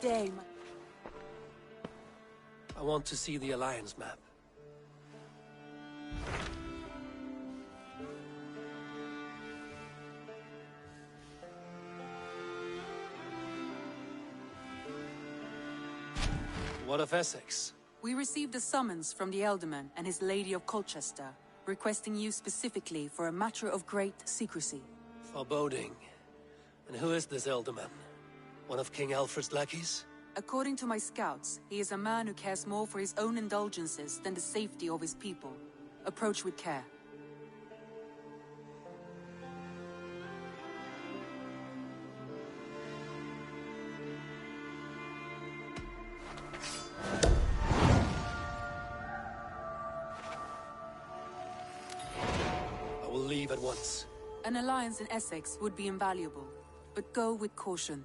day, my... I want to see the Alliance map. What of Essex? We received a summons from the Ealdorman and his Lady of Colchester, requesting you specifically for a matter of great secrecy. Foreboding. And who is this Ealdorman? One of King Alfred's lackeys? According to my scouts, he is a man who cares more for his own indulgences than the safety of his people. Approach with care. I will leave at once. An alliance in Essex would be invaluable, but go with caution.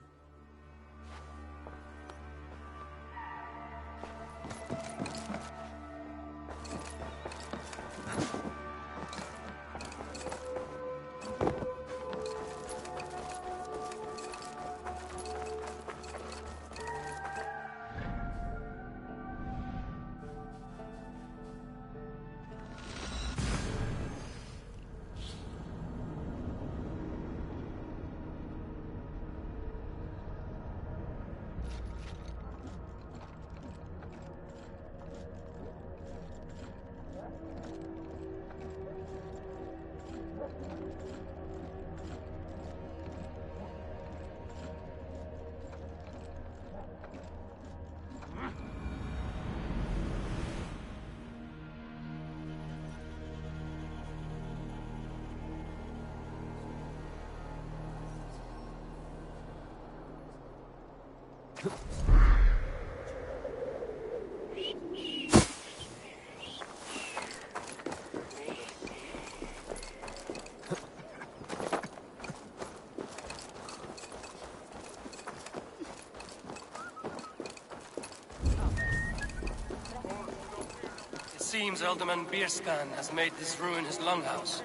It seems Ealdorman Beerscan has made this ruin his longhouse.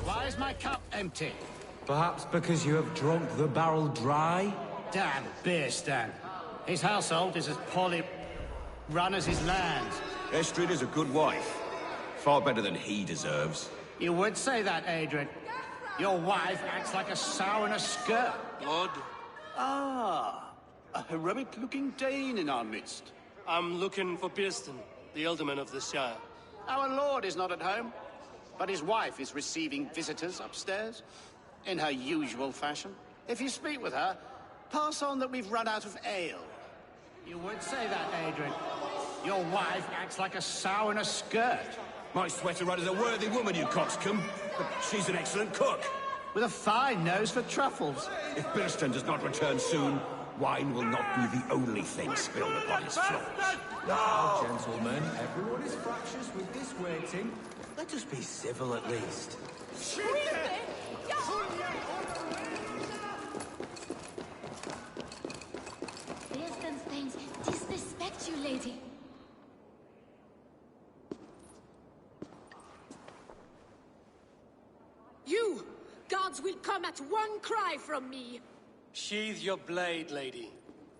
Why is my cup empty? Perhaps because you have drunk the barrel dry? Damn Beerstan. His household is as poorly run as his land. Estrid is a good wife. Far better than he deserves. You would say that, Adrian. Your wife acts like a sow in a skirt. Lord, Ah, a heroic-looking Dane in our midst. I'm looking for Beerstan, the Ealdorman of this shire. Our lord is not at home, but his wife is receiving visitors upstairs, in her usual fashion. If you speak with her, pass on that we've run out of ale. You would say that, Adrian. Your wife acts like a sow in a skirt. My sweater run is a worthy woman, you coxcomb. But she's an excellent cook. With a fine nose for truffles. If Beerstan does not return soon, wine will not be the only thing spilled upon his floors. Now, gentlemen, everyone is fractious with this waiting. Let us be civil at least. Beerstan's things disrespect you, lady. You! Guards will come at one cry from me! Sheathe your blade, lady.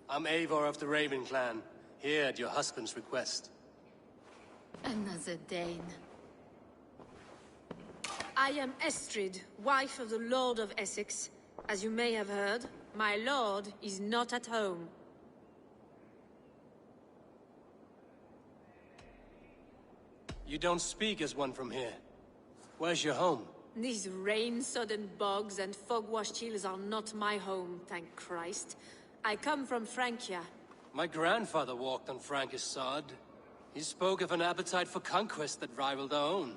I'm Eivor of the Raven clan, here at your husband's request. Another Dane. I am Estrid, wife of the Lord of Essex. As you may have heard, my lord is not at home. You don't speak as one from here. Where's your home? These rain-sodden bogs and fog-washed hills are not my home, thank Christ. I come from Francia. My grandfather walked on Frankish sod. He spoke of an appetite for conquest that rivaled our own.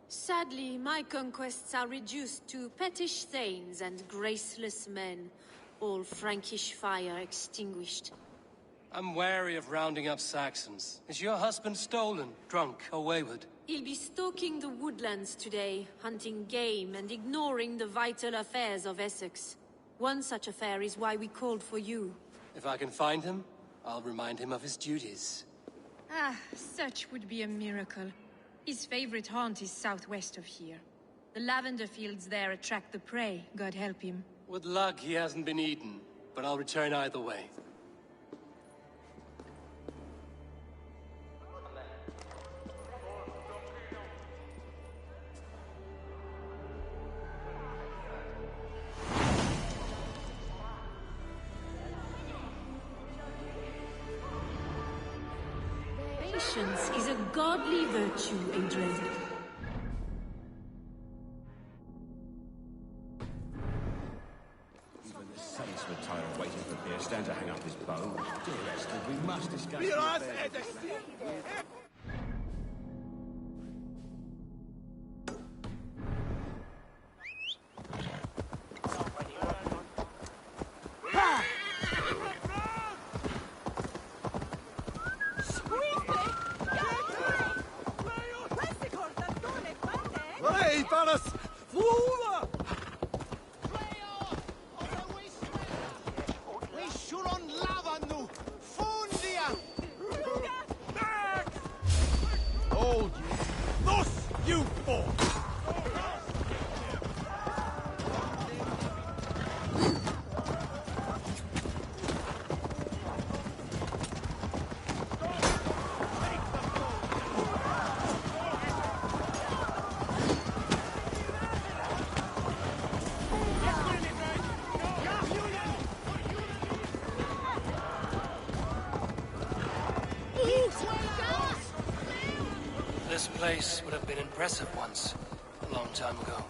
Sadly, my conquests are reduced to pettish thanes and graceless men, all Frankish fire extinguished. I'm wary of rounding up Saxons. Is your husband stolen, drunk, or wayward? He'll be stalking the woodlands today, hunting game and ignoring the vital affairs of Essex. One such affair is why we called for you. If I can find him, I'll remind him of his duties. Ah, such would be a miracle. His favorite haunt is southwest of here. The lavender fields there attract the prey, God help him. With luck, he hasn't been eaten, but I'll return either way. Patience is a godly virtue, Adrian. Even the saints were tired of waiting for Beerstan to hang up his bow. Dear Esther, we must discuss This place would have been impressive once, a long time ago.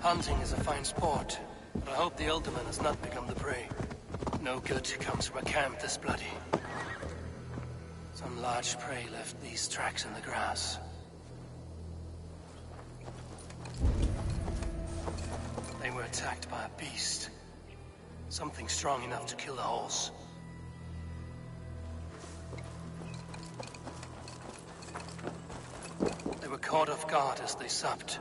Hunting is a fine sport, but I hope the Alderman has not become the prey. No good comes from a camp this bloody. Some large prey left these tracks in the grass. They were attacked by a beast. Something strong enough to kill a horse. They were caught off guard as they supped.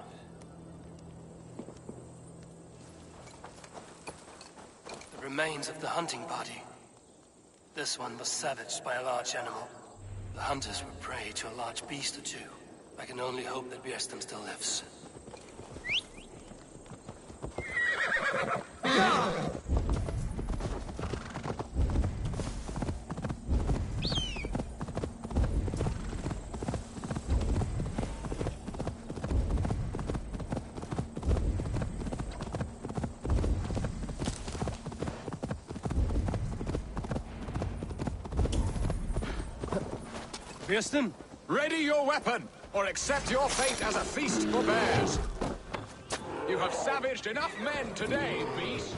Remains of the hunting party. This one was savaged by a large animal. The hunters were prey to a large beast or two. I can only hope that Björnstam still lives. Björnstam? Ready your weapon, or accept your fate as a feast for bears. You have savaged enough men today, beast.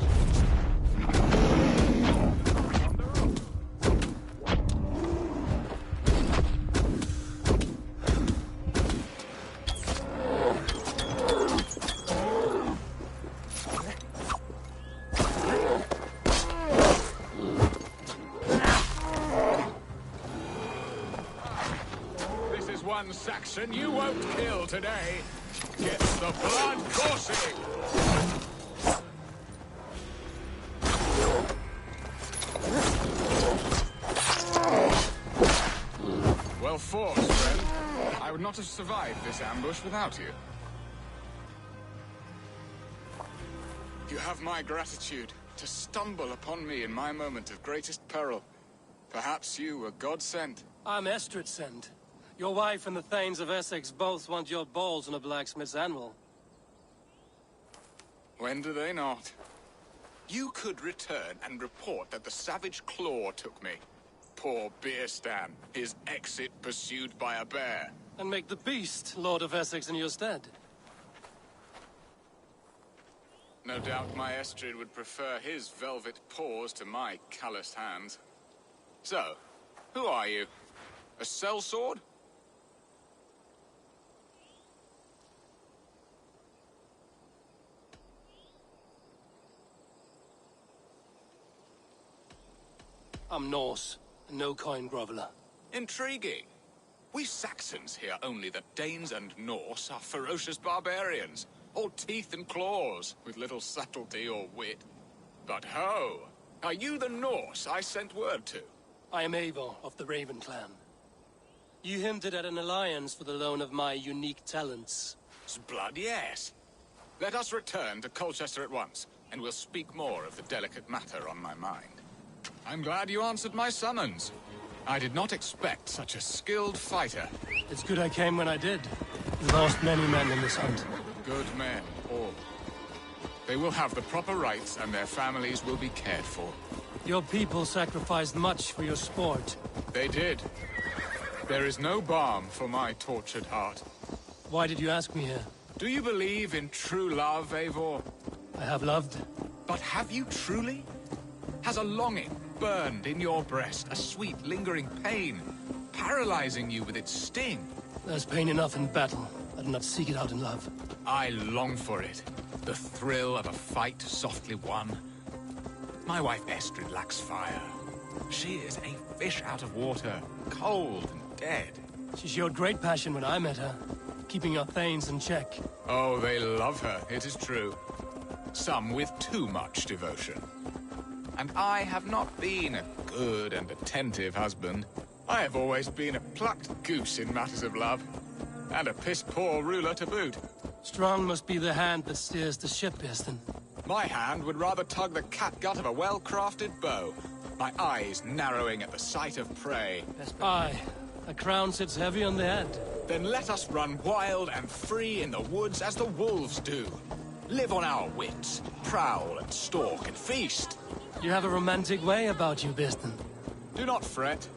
one Saxon you won't kill today gets the blood coursing! Well fought, friend. I would not have survived this ambush without you. You have my gratitude to stumble upon me in my moment of greatest peril. Perhaps you were God-sent. I'm Estrid sent. Your wife and the Thanes of Essex both want your balls on a blacksmith's anvil. When do they not? You could return and report that the savage Claw took me. Poor Beerstan, his exit pursued by a bear. And make the beast Lord of Essex in your stead. No doubt my Estrid would prefer his velvet paws to my calloused hands. So, who are you? A sellsword? I'm Norse, a no-coin groveler. Intriguing. We Saxons hear only that Danes and Norse are ferocious barbarians, all teeth and claws, with little subtlety or wit. But ho! Are you the Norse I sent word to? I am Eivor of the Raven clan. You hinted at an alliance for the loan of my unique talents. Blood, yes. Let us return to Colchester at once, and we'll speak more of the delicate matter on my mind. I'm glad you answered my summons. I did not expect such a skilled fighter. It's good I came when I did. We lost many men in this hunt. Good men, all. They will have the proper rights, and their families will be cared for. Your people sacrificed much for your sport. They did. There is no balm for my tortured heart. Why did you ask me here? Do you believe in true love, Eivor? I have loved. But have you truly? Has a longing burned in your breast, a sweet, lingering pain, paralyzing you with its sting? There's pain enough in battle. I do not seek it out in love. I long for it. The thrill of a fight softly won. My wife Estrid lacks fire. She is a fish out of water, cold and dead. She showed great passion when I met her, keeping our Thanes in check. Oh, they love her, it is true. Some with too much devotion. And I have not been a good and attentive husband. I have always been a plucked goose in matters of love. And a piss-poor ruler to boot. Strong must be the hand that steers the ship, Easton. My hand would rather tug the catgut of a well-crafted bow. My eyes narrowing at the sight of prey. Aye, a crown sits heavy on the head. Then let us run wild and free in the woods as the wolves do. Live on our wits, prowl and stalk and feast. You have a romantic way about you, Beeston. Do not fret.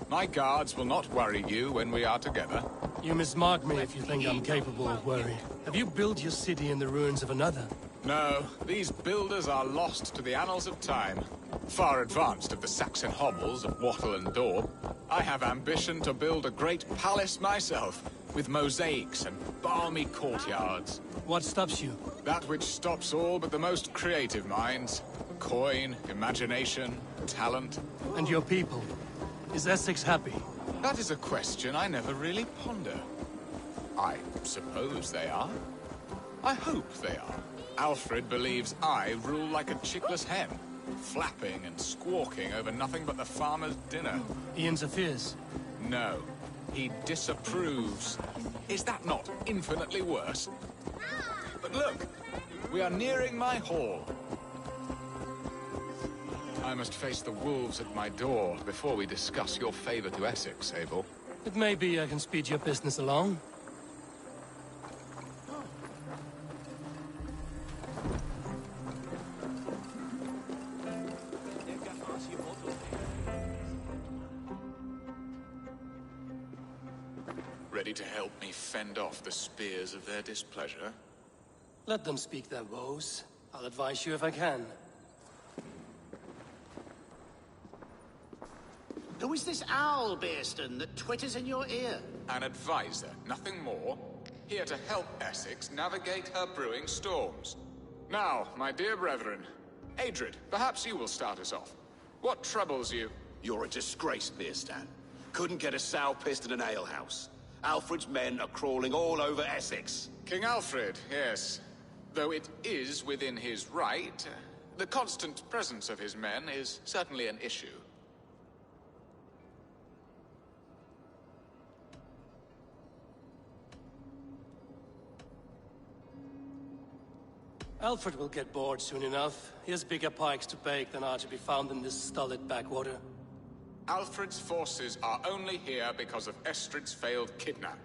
My guards will not worry you when we are together. You mismark me if you think I'm capable of worry. Have you built your city in the ruins of another? No, these builders are lost to the annals of time. Far advanced of the Saxon hovels of Wattle and Daub, I have ambition to build a great palace myself, with mosaics and balmy courtyards. What stops you? That which stops all but the most creative minds. Coin, imagination, talent. And your people? Is Essex happy? That is a question I never really ponder. I suppose they are. I hope they are. Alfred believes I rule like a chickless hen, flapping and squawking over nothing but the farmer's dinner. He interferes? No, he disapproves. Is that not infinitely worse? But look, we are nearing my hall. I must face the wolves at my door before we discuss your favor to Essex, Abel. It may be I can speed your business along. Ready to help me fend off the spears of their displeasure? Let them speak their woes. I'll advise you if I can. Who is this owl, Beerston, that twitters in your ear? An advisor, nothing more. Here to help Essex navigate her brewing storms. Now, my dear brethren, Adrid, perhaps you will start us off. What troubles you? You're a disgrace, Beerstan. Couldn't get a sow pissed in an alehouse. Alfred's men are crawling all over Essex. King Alfred, yes. Though it is within his right, the constant presence of his men is certainly an issue. Alfred will get bored soon enough. He has bigger pikes to bake than are to be found in this stolid backwater. Alfred's forces are only here because of Estrid's failed kidnap.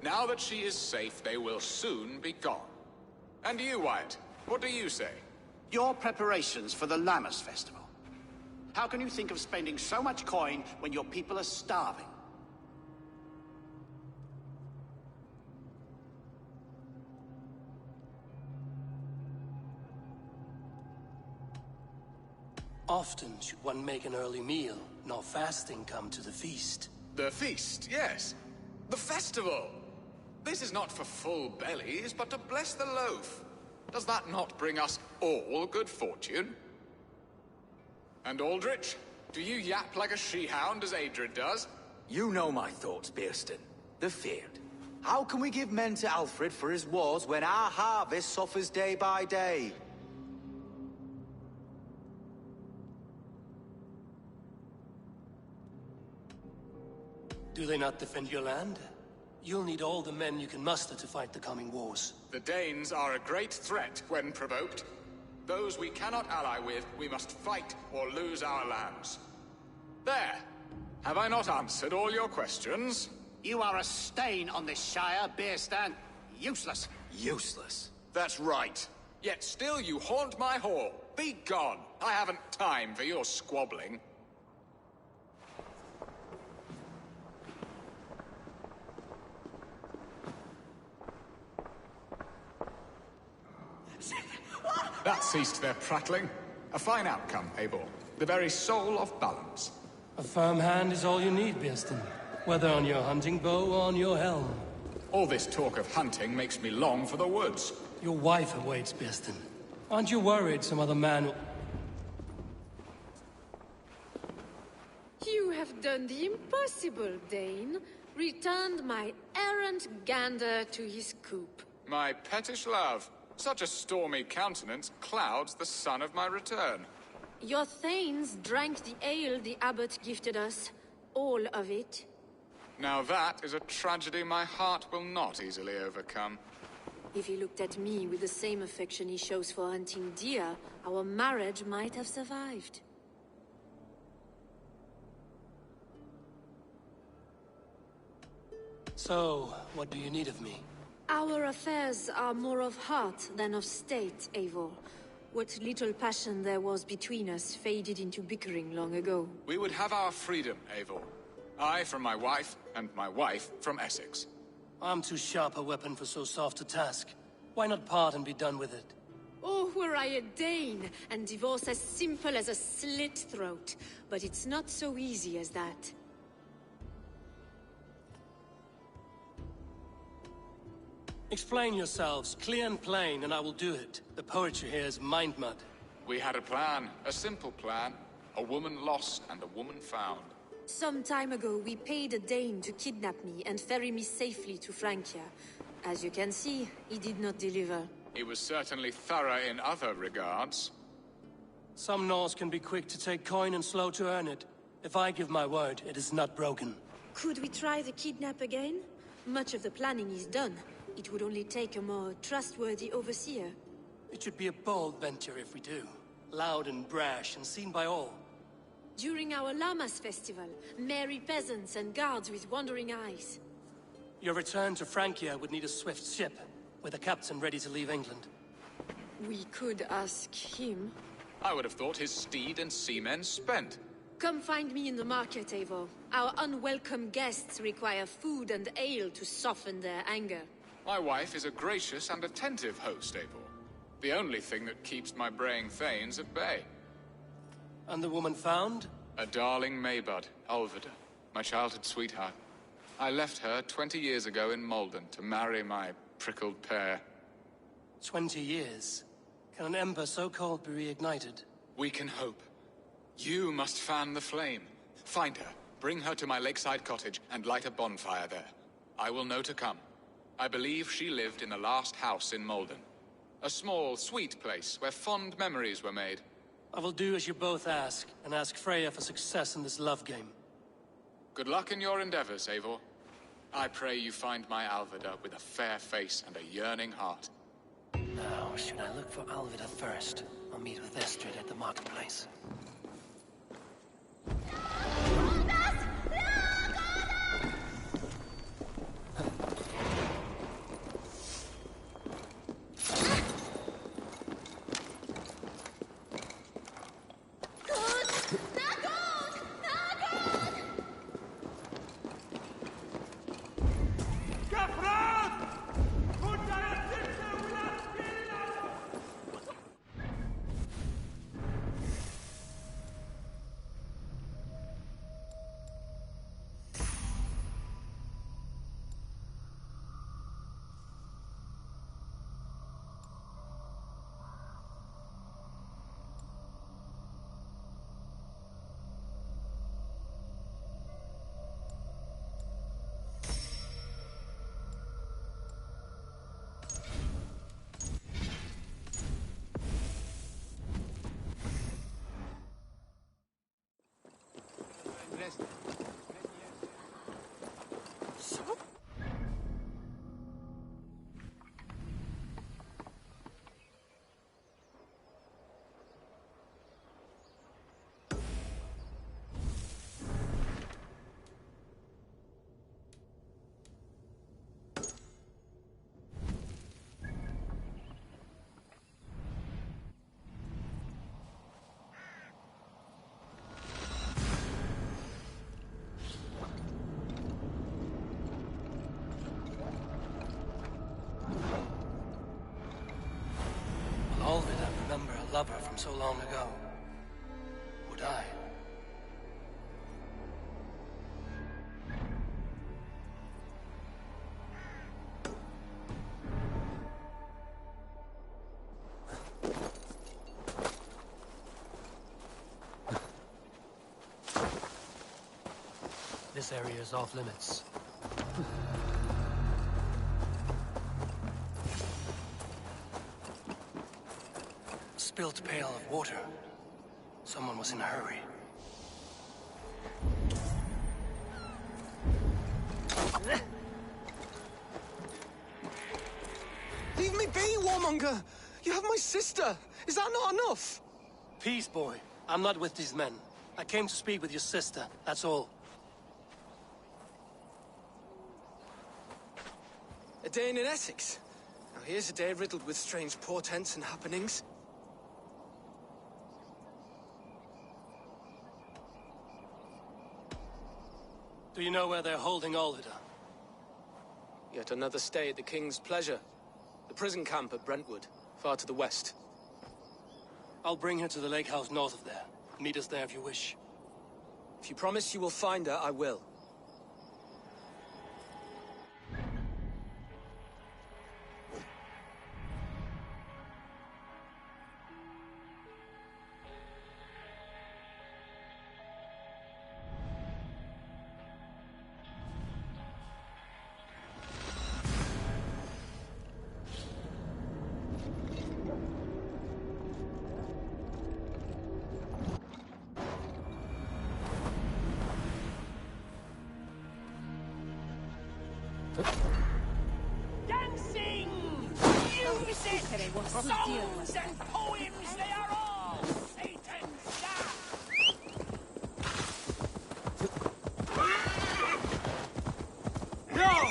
Now that she is safe, they will soon be gone. And you, Wyatt, what do you say? Your preparations for the Lammas Festival. How can you think of spending so much coin when your people are starving? Often should one make an early meal, nor fasting come to the feast. The feast, yes. The festival! This is not for full bellies, but to bless the loaf. Does that not bring us all good fortune? And Aldrich, do you yap like a she-hound as Adrid does? You know my thoughts, Bearston. The feared. How can we give men to Alfred for his wars when our harvest suffers day by day? Do they not defend your land? You'll need all the men you can muster to fight the coming wars. The Danes are a great threat when provoked. Those we cannot ally with, we must fight or lose our lands. There! Have I not answered all your questions? You are a stain on this Shire, Bearstan. Useless. Useless? That's right. Yet still you haunt my hall. Be gone! I haven't time for your squabbling. That ceased their prattling. A fine outcome, Eivor. The very soul of balance. A firm hand is all you need, Bearston. Whether on your hunting bow or on your helm. All this talk of hunting makes me long for the woods. Your wife awaits, Bearston. Aren't you worried some other man will... You have done the impossible, Dane. Returned my errant gander to his coop. My pettish love. Such a stormy countenance clouds the sun of my return. Your thanes drank the ale the abbot gifted us. All of it. Now that is a tragedy my heart will not easily overcome. If he looked at me with the same affection he shows for hunting deer, our marriage might have survived. So, what do you need of me? Our affairs are more of heart than of state, Eivor. What little passion there was between us faded into bickering long ago. We would have our freedom, Eivor. I from my wife, and my wife from Essex. I'm too sharp a weapon for so soft a task. Why not part and be done with it? Oh, were I a Dane, and divorce as simple as a slit throat. But it's not so easy as that. Explain yourselves, clear and plain, and I will do it. The poetry here is mind mud. We had a plan, a simple plan. A woman lost and a woman found. Some time ago, we paid a Dane to kidnap me and ferry me safely to Francia. As you can see, he did not deliver. He was certainly thorough in other regards. Some Norse can be quick to take coin and slow to earn it. If I give my word, it is not broken. Could we try the kidnap again? Much of the planning is done. It would only take a more trustworthy overseer. It should be a bold venture if we do. Loud and brash and seen by all. During our Lammas festival, merry peasants and guards with wandering eyes. Your return to Francia would need a swift ship, with a captain ready to leave England. We could ask him. I would have thought his steed and seamen spent. Come find me in the market, Eivor. Our unwelcome guests require food and ale to soften their anger. My wife is a gracious and attentive host, Eivor. The only thing that keeps my braying thanes at bay. And the woman found? A darling Maybud, Ulvida, my childhood sweetheart. I left her 20 years ago in Malden to marry my prickled pear. 20 years? Can an ember so cold be reignited? We can hope. You must fan the flame. Find her, bring her to my lakeside cottage, and light a bonfire there. I will know to come. I believe she lived in the last house in Malden. A small, sweet place where fond memories were made. I will do as you both ask, and ask Freya for success in this love game. Good luck in your endeavors, Eivor. I pray you find my Alvida with a fair face and a yearning heart. Now, should I look for Alvida first? I'll meet with Estrid at the marketplace. Alvida remember a lover from so long ago? Would I? This area is off limits. Spilt pail of water. Someone was in a hurry. Leave me be, warmonger! You have my sister! Is that not enough? Peace, boy. I'm not with these men. I came to speak with your sister, that's all. A day in Essex. Now here's a day riddled with strange portents and happenings. Do you know where they're holding Alvida? Yet another stay at the King's pleasure. The prison camp at Brentwood, far to the west. I'll bring her to the lake house north of there. Meet us there if you wish. If you promise you will find her, I will. Dancing! Music! Songs and poems, they are all Satan's stuff! No!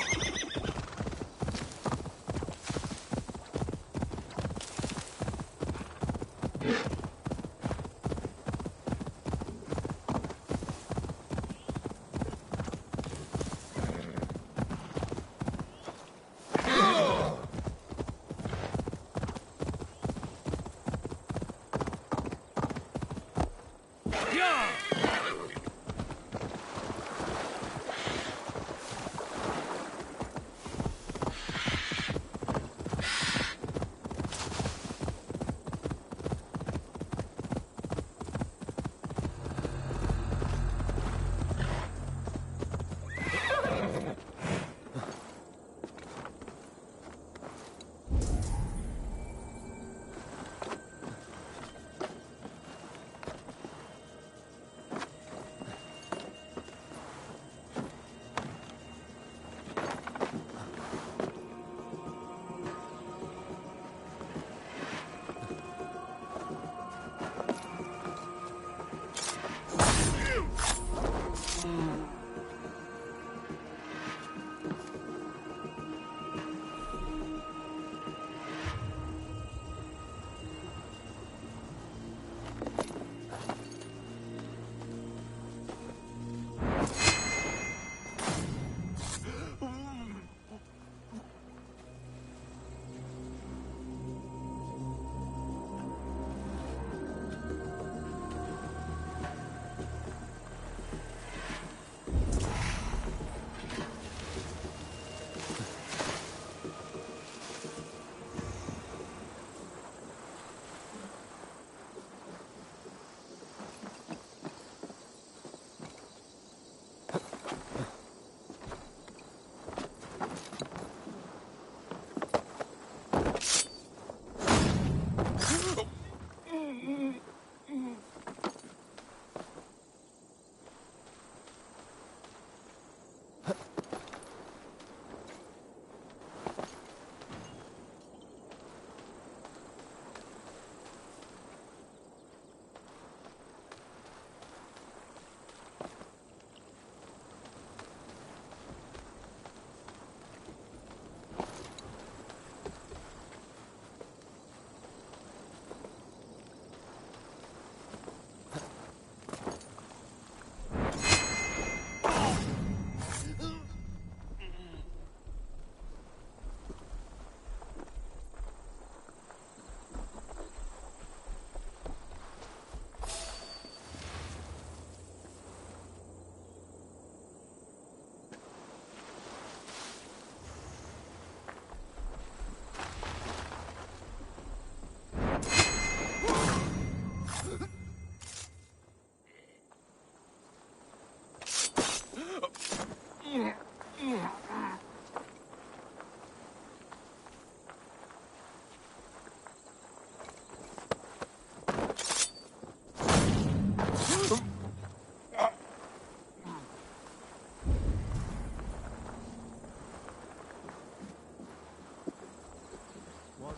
What's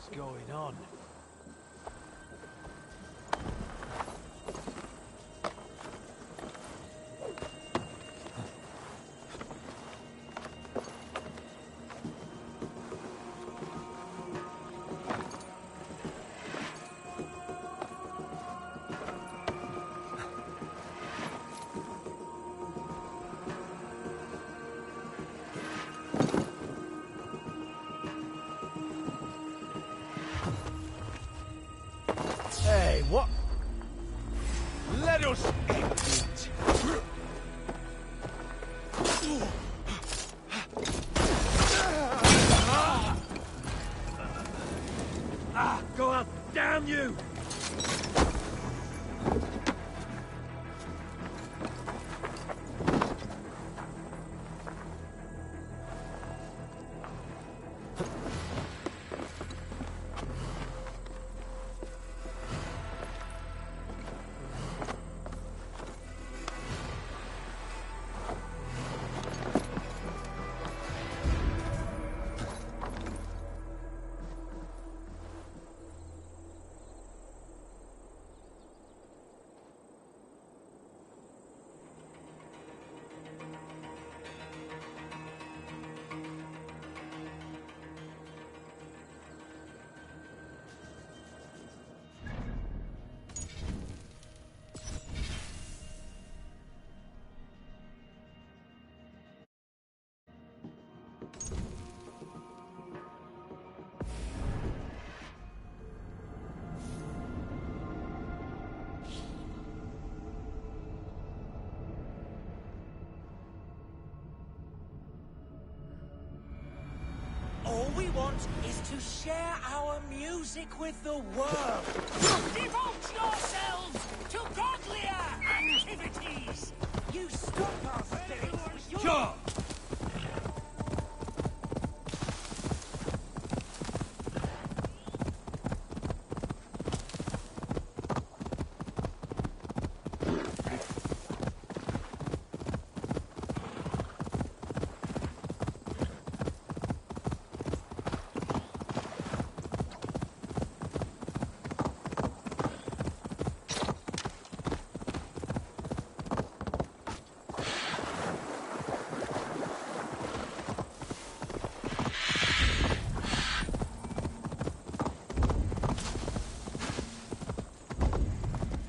going on? Hey, what? Let us end it! Go out, damn you! All we want is to share our music with the world. Devote yourselves to godlier activities. You stop our spirits. Sure!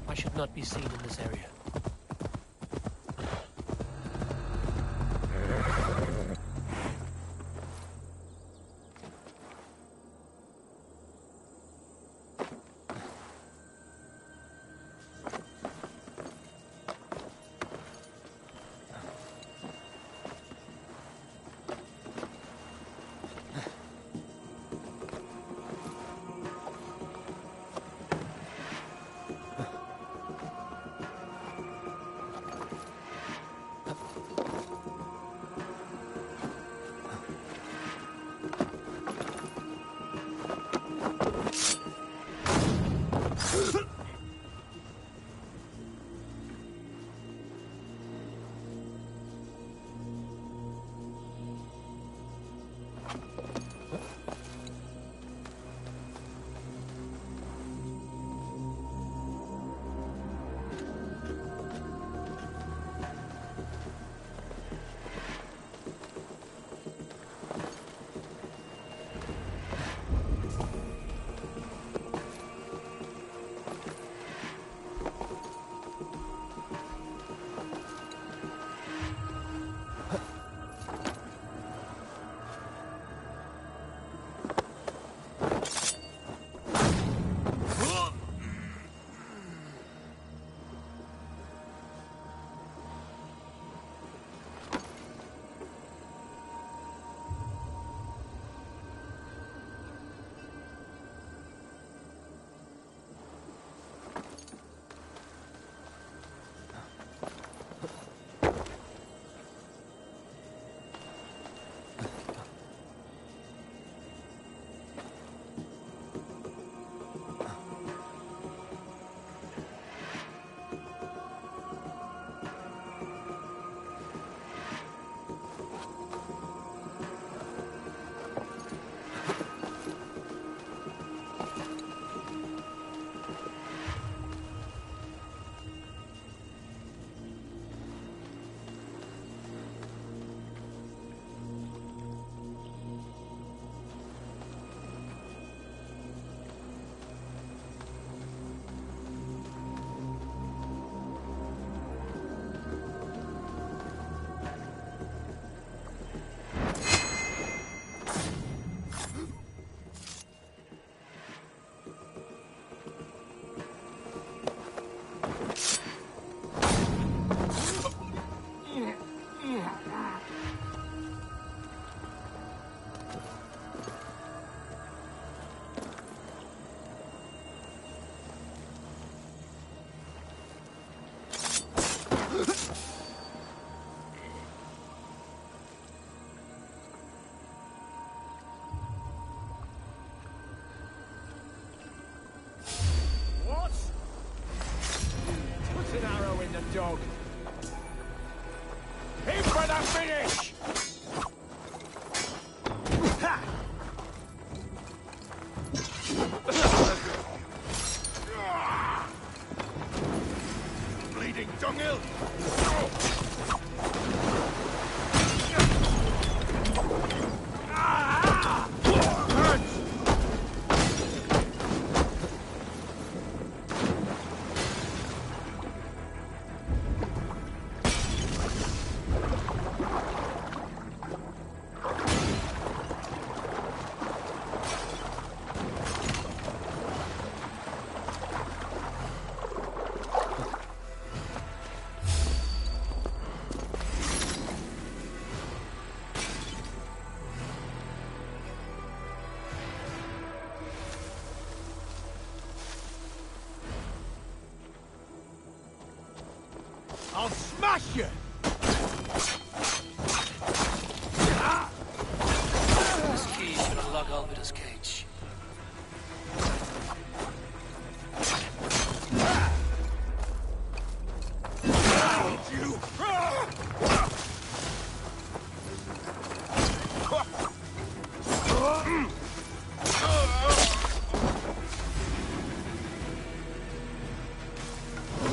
I should not be seen in this area. What? Put an arrow in the dog. In for the finish! Ha! Bleeding dunghill! I'll smash you! This key should unlock Alvida's cage. You!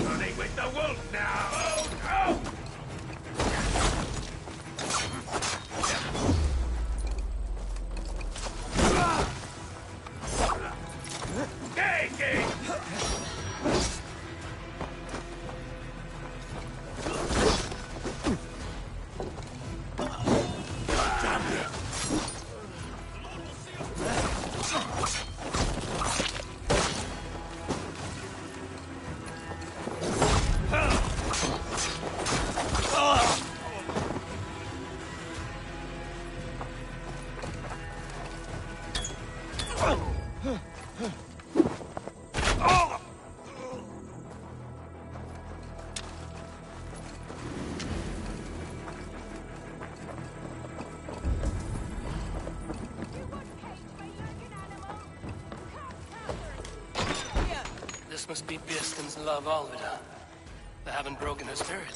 Running with the wolf now! Oh, no! Take it! This must be Birston's love, Alvida. They haven't broken her spirit.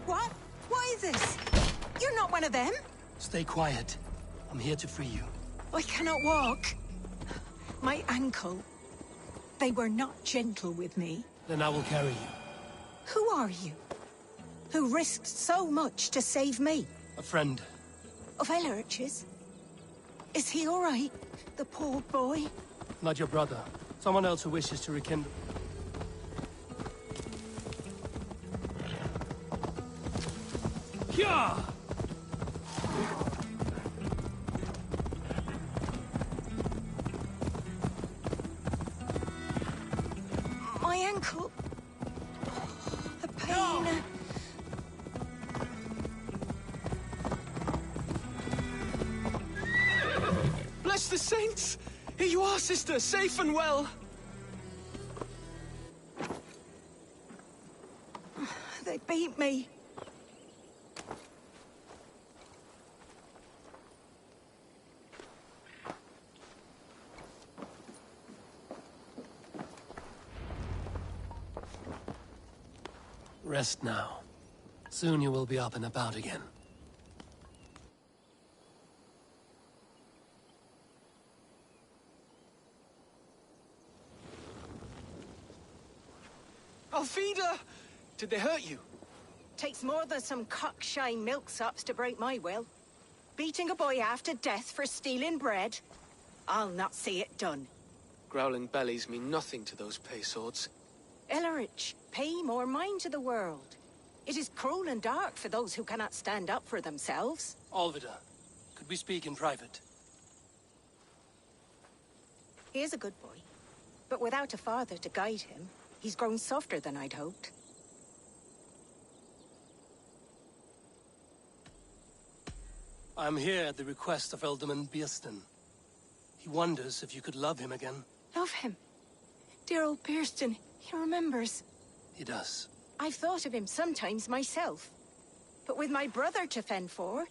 What? What is this? You're not one of them? Stay quiet. I'm here to free you. I cannot walk. My ankle. They were not gentle with me. Then I will carry you. Who are you? Who risked so much to save me? A friend. Of Elrich's? Is he all right? The poor boy? Not your brother. Someone else who wishes to rekindle. Yeah! My ankle. The pain. Bless the saints! Here you are, sister, safe and well. They beat me. Rest now. Soon you will be up and about again. Alfida! Did they hurt you? Takes more than some cockshy milksops to break my will. Beating a boy half to death for stealing bread? I'll not see it done. Growling bellies mean nothing to those pay swords. Elrich, pay more mind to the world. It is cruel and dark for those who cannot stand up for themselves. Alvida, could we speak in private? He is a good boy, but without a father to guide him, he's grown softer than I'd hoped. I'm here at the request of Alderman Birston. He wonders if you could love him again. Love him. Dear old Birston, he remembers. He does. I've thought of him sometimes myself. But with my brother to fend for,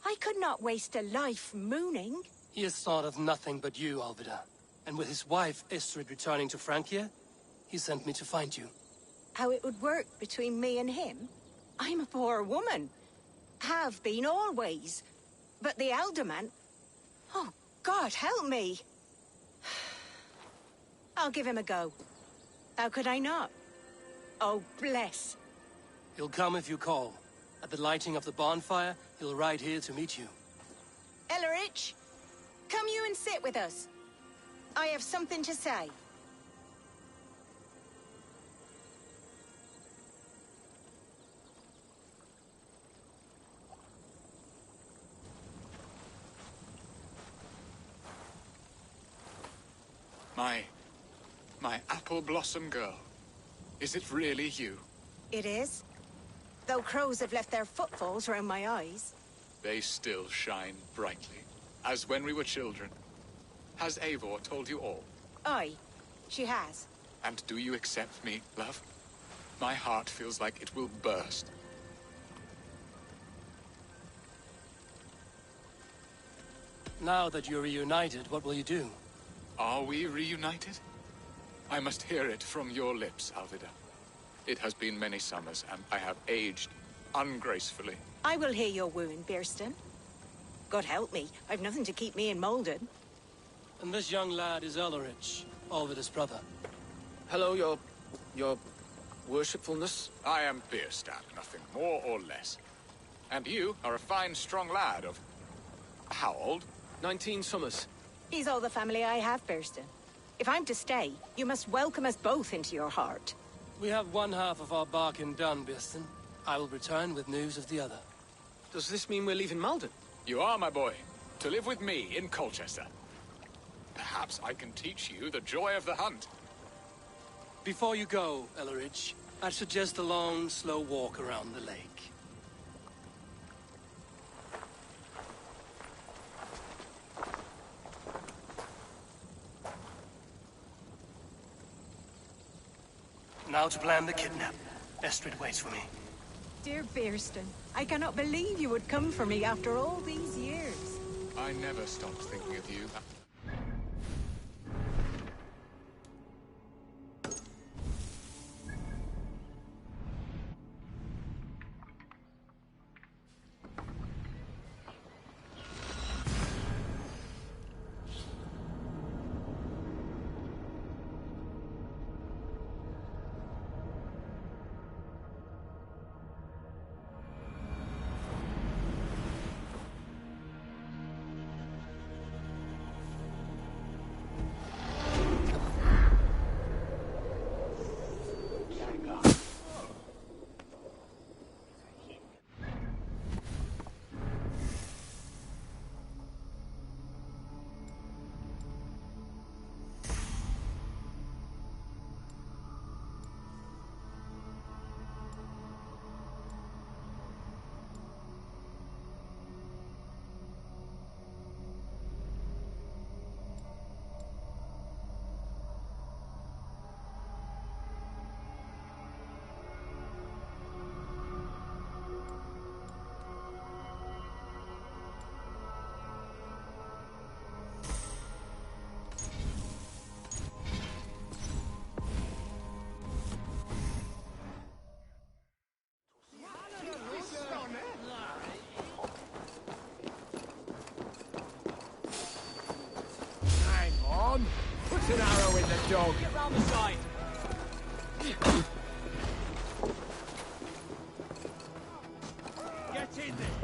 I could not waste a life mooning. He has thought of nothing but you, Alvida. And with his wife, Istrid, returning to Francia, he sent me to find you. How it would work between me and him? I'm a poor woman. Have been always. But the Alderman... Oh, God, help me. I'll give him a go. How could I not? Oh, bless. He'll come if you call. At the lighting of the bonfire, he'll ride here to meet you. Ellerich, come you and sit with us. I have something to say. My apple blossom girl. Is it really you? It is. Though crows have left their footfalls round my eyes. They still shine brightly, as when we were children. Has Eivor told you all? Aye, she has. And do you accept me, love? My heart feels like it will burst. Now that you're reunited, what will you do? Are we reunited? I must hear it from your lips, Alvida. It has been many summers, and I have aged ungracefully. I will hear your wooing, Bierston. God help me, I've nothing to keep me in Malden. And this young lad is Ellerich, Alvida's brother. Hello, your worshipfulness. I am Bierstadt, nothing more or less. And you are a fine, strong lad of... how old? 19 summers. He's all the family I have, Bierston. If I'm to stay, you must welcome us both into your heart. We have one half of our bargain done, Bierston. I will return with news of the other. Does this mean we're leaving Malden? You are, my boy. To live with me in Colchester. Perhaps I can teach you the joy of the hunt. Before you go, Ellerich, I'd suggest a long, slow walk around the lake. Now to plan the kidnap. Estrid waits for me. Dear Bierston, I cannot believe you would come for me after all these years. I never stopped thinking of you. Put an arrow in the dog. Get round the side. Get in there.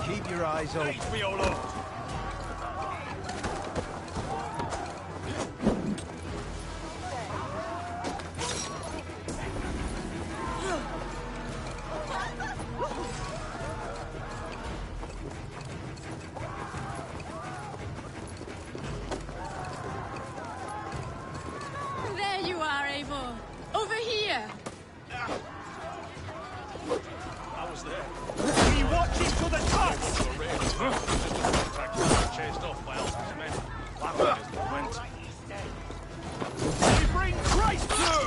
Keep your eyes open. Lead me all up. There you are, Eivor. Over here. Chased off by Alpha's men. Laughing as they went. We bring Christ, sir!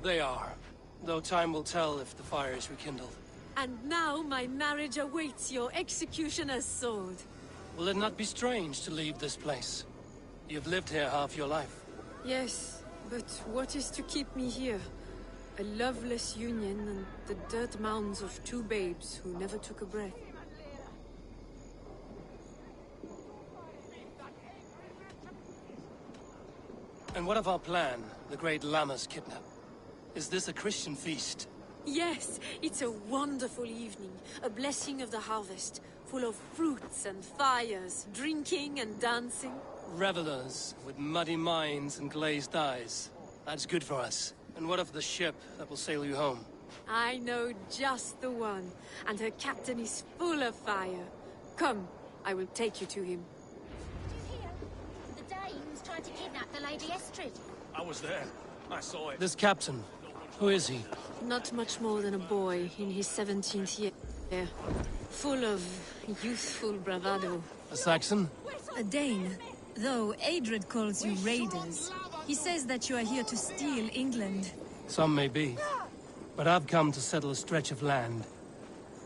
They are. Though time will tell if the fire is rekindled. And now my marriage awaits your executioner's sword. Will it not be strange to leave this place? You've lived here half your life. Yes, but what is to keep me here? A loveless union and the dirt mounds of two babes who never took a breath. And what of our plan, the great Lamma's kidnap? Is this a Christian feast? Yes, it's a wonderful evening. A blessing of the harvest, full of fruits and fires, drinking and dancing. Revelers with muddy minds and glazed eyes. That's good for us. And what of the ship that will sail you home? I know just the one, and her captain is full of fire. Come, I will take you to him. Did you hear? The Danes tried to kidnap the Lady Estrid. I was there. I saw it. This captain, who is he? Not much more than a boy in his 17th year. Full of youthful bravado. A Saxon? A Dane. Though Adred calls you raiders. He says that you are here to steal England. Some may be. But I've come to settle a stretch of land.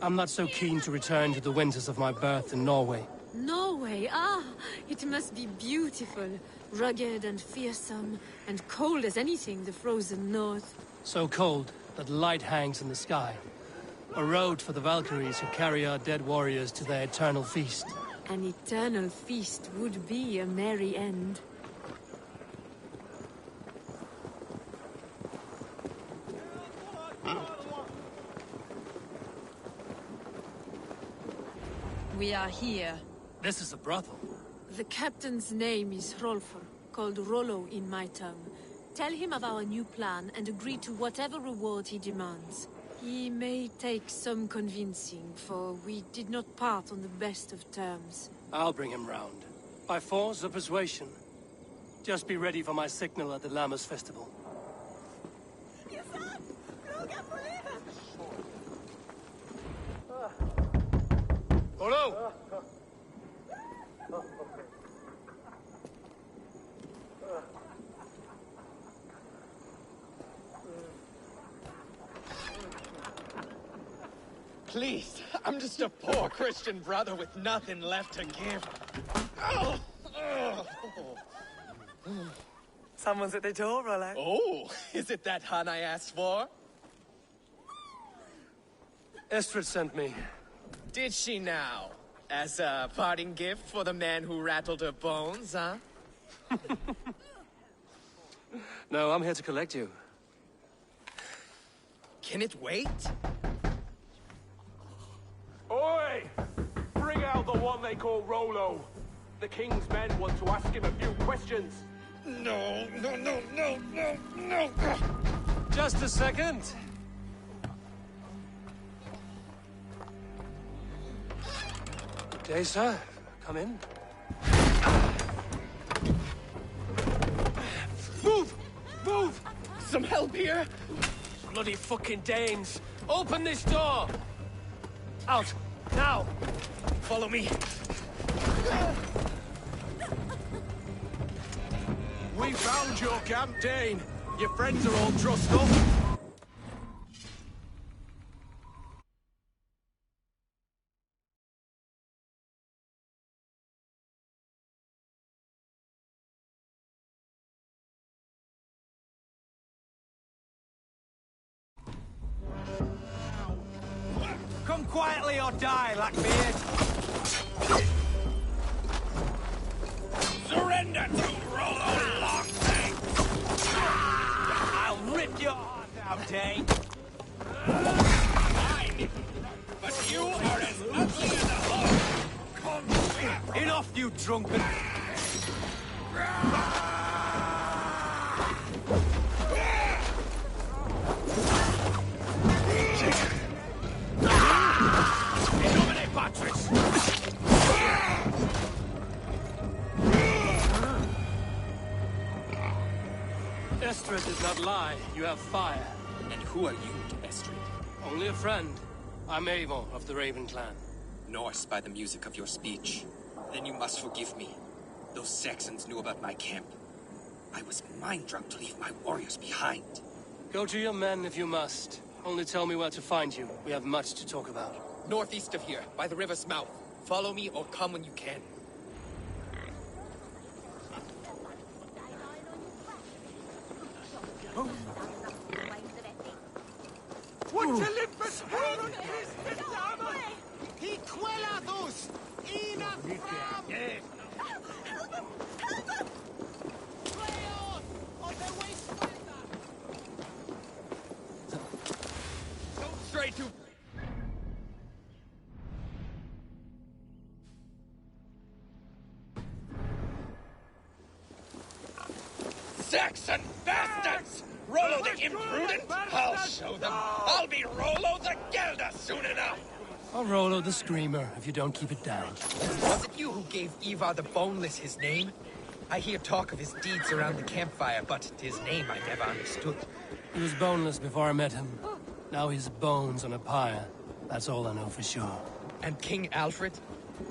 I'm not so keen to return to the winters of my birth in Norway. Norway? Ah, it must be beautiful. Rugged and fearsome, and cold as anything the frozen north. So cold that light hangs in the sky. A road for the Valkyries who carry our dead warriors to their eternal feast. An eternal feast would be a merry end. We are here. This is a brothel. The captain's name is Hrolfr, called Rollo in my tongue. Tell him of our new plan and agree to whatever reward he demands. He may take some convincing, for we did not part on the best of terms. I'll bring him round. By force or persuasion. Just be ready for my signal at the Lammas festival. Hello! Please, I'm just a poor Christian brother with nothing left to give. Oh! Someone's at the door, Rollo. Oh, is it that hun I asked for? Estrid sent me. Did she now? As a parting gift for the man who rattled her bones, huh? No, I'm here to collect you. Can it wait? Oi! Bring out the one they call Rollo. The king's men want to ask him a few questions. No. Just a second. Good day, sir. Come in. Move! Move! Some help here? Bloody fucking Danes! Open this door! Out! Now! Follow me. We found your camp, Dane. Your friends are all trussed up. Come quietly or die, Blackbeard. Surrender to Rollo Longthing! I'll rip your heart out, Dane. Fine! But you are as ugly as a hog! Come Enough, you drunken... Domine Patris! Estrid did not lie. You have fire. And who are you to Estrid? Only a friend. I'm Avon of the Raven clan. Norse by the music of your speech. Then you must forgive me. Those Saxons knew about my camp. I was mind-drunk to leave my warriors behind. Go to your men if you must. Only tell me where to find you. We have much to talk about. Northeast of here, by the river's mouth. Follow me or come when you can. What Olympus Hurun Christus Dama? He quellados! Ina fram! Help him! Help him! Freos! Or the waste Don't stray too... Saxon bastards! Rollo the imprudent? I'll show them. I'll be Rollo the Gelder soon enough! I'll Rollo the Screamer if you don't keep it down. Was it you who gave Ivar the Boneless his name? I hear talk of his deeds around the campfire, but his name I never understood. He was boneless before I met him. Now he's bones on a pyre. That's all I know for sure. And King Alfred?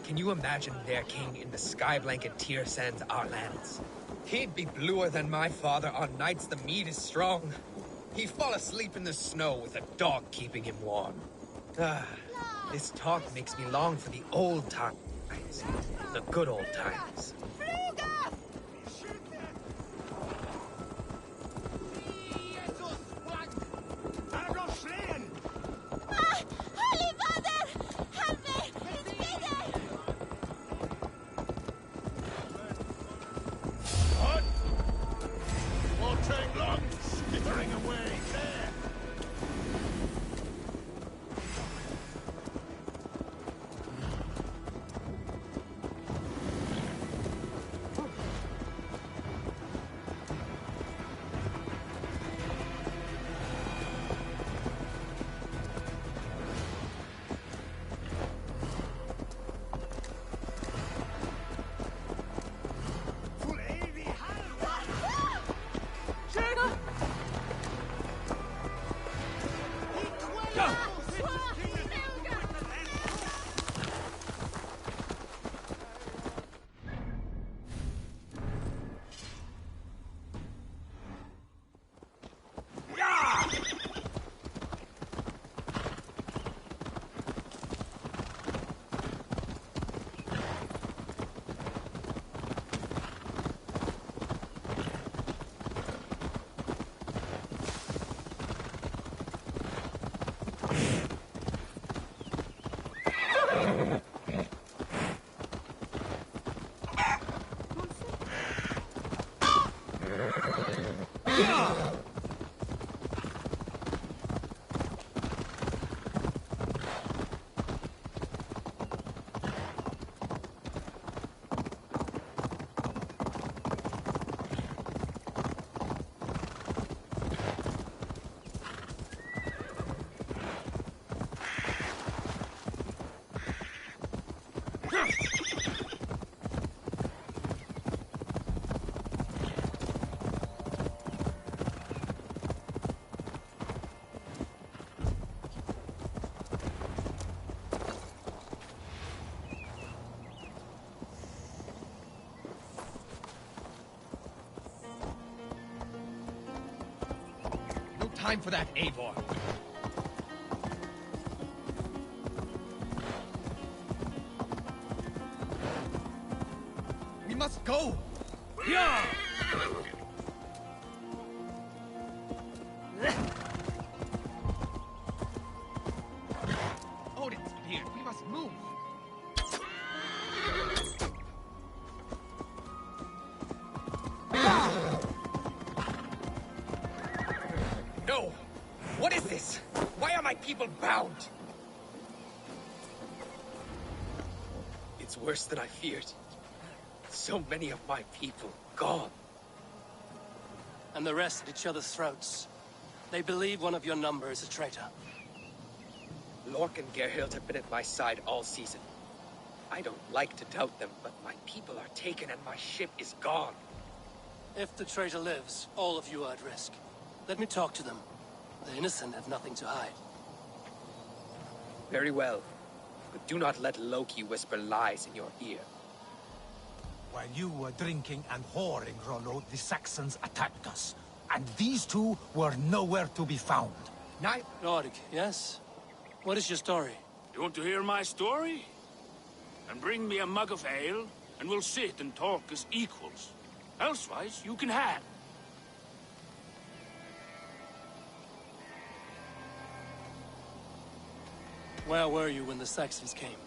Can you imagine their king in the sky blanket Tyr sands our lands? He'd be bluer than my father on nights the mead is strong. He'd fall asleep in the snow with a dog keeping him warm. This talk makes me long for the old times. The good old times. Holy Father! Help me! It's Peter! What? Won't take long. Skittering away there. time for that, Eivor. We must go! Yeah! Odin's here. We must move. No! What is this? Why are my people bound? It's worse than I feared. So many of my people gone. And the rest at each other's throats. They believe one of your number is a traitor. Lork and Gerhild have been at my side all season. I don't like to doubt them, but my people are taken and my ship is gone. If the traitor lives, all of you are at risk. Let me talk to them. The innocent have nothing to hide. Very well. But do not let Loki whisper lies in your ear. While you were drinking and whoring, Rollo, the Saxons attacked us. And these two were nowhere to be found. Lord, yes? What is your story? You want to hear my story? And bring me a mug of ale, and we'll sit and talk as equals. Elsewise, you can have. Where were you when the Saxons came?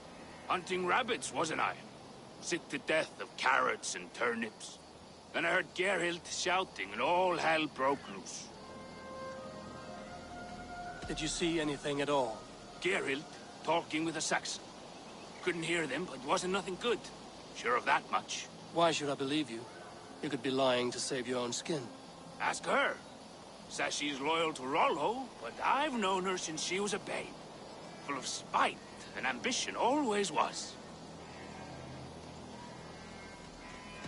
Hunting rabbits, wasn't I? Sick to death of carrots and turnips. Then I heard Gerhild shouting, and all hell broke loose. Did you see anything at all? Gerhild talking with a Saxon. Couldn't hear them, but wasn't nothing good. Sure of that much. Why should I believe you? You could be lying to save your own skin. Ask her. Says she's loyal to Rollo, but I've known her since she was a babe. Full of spite and ambition, always was.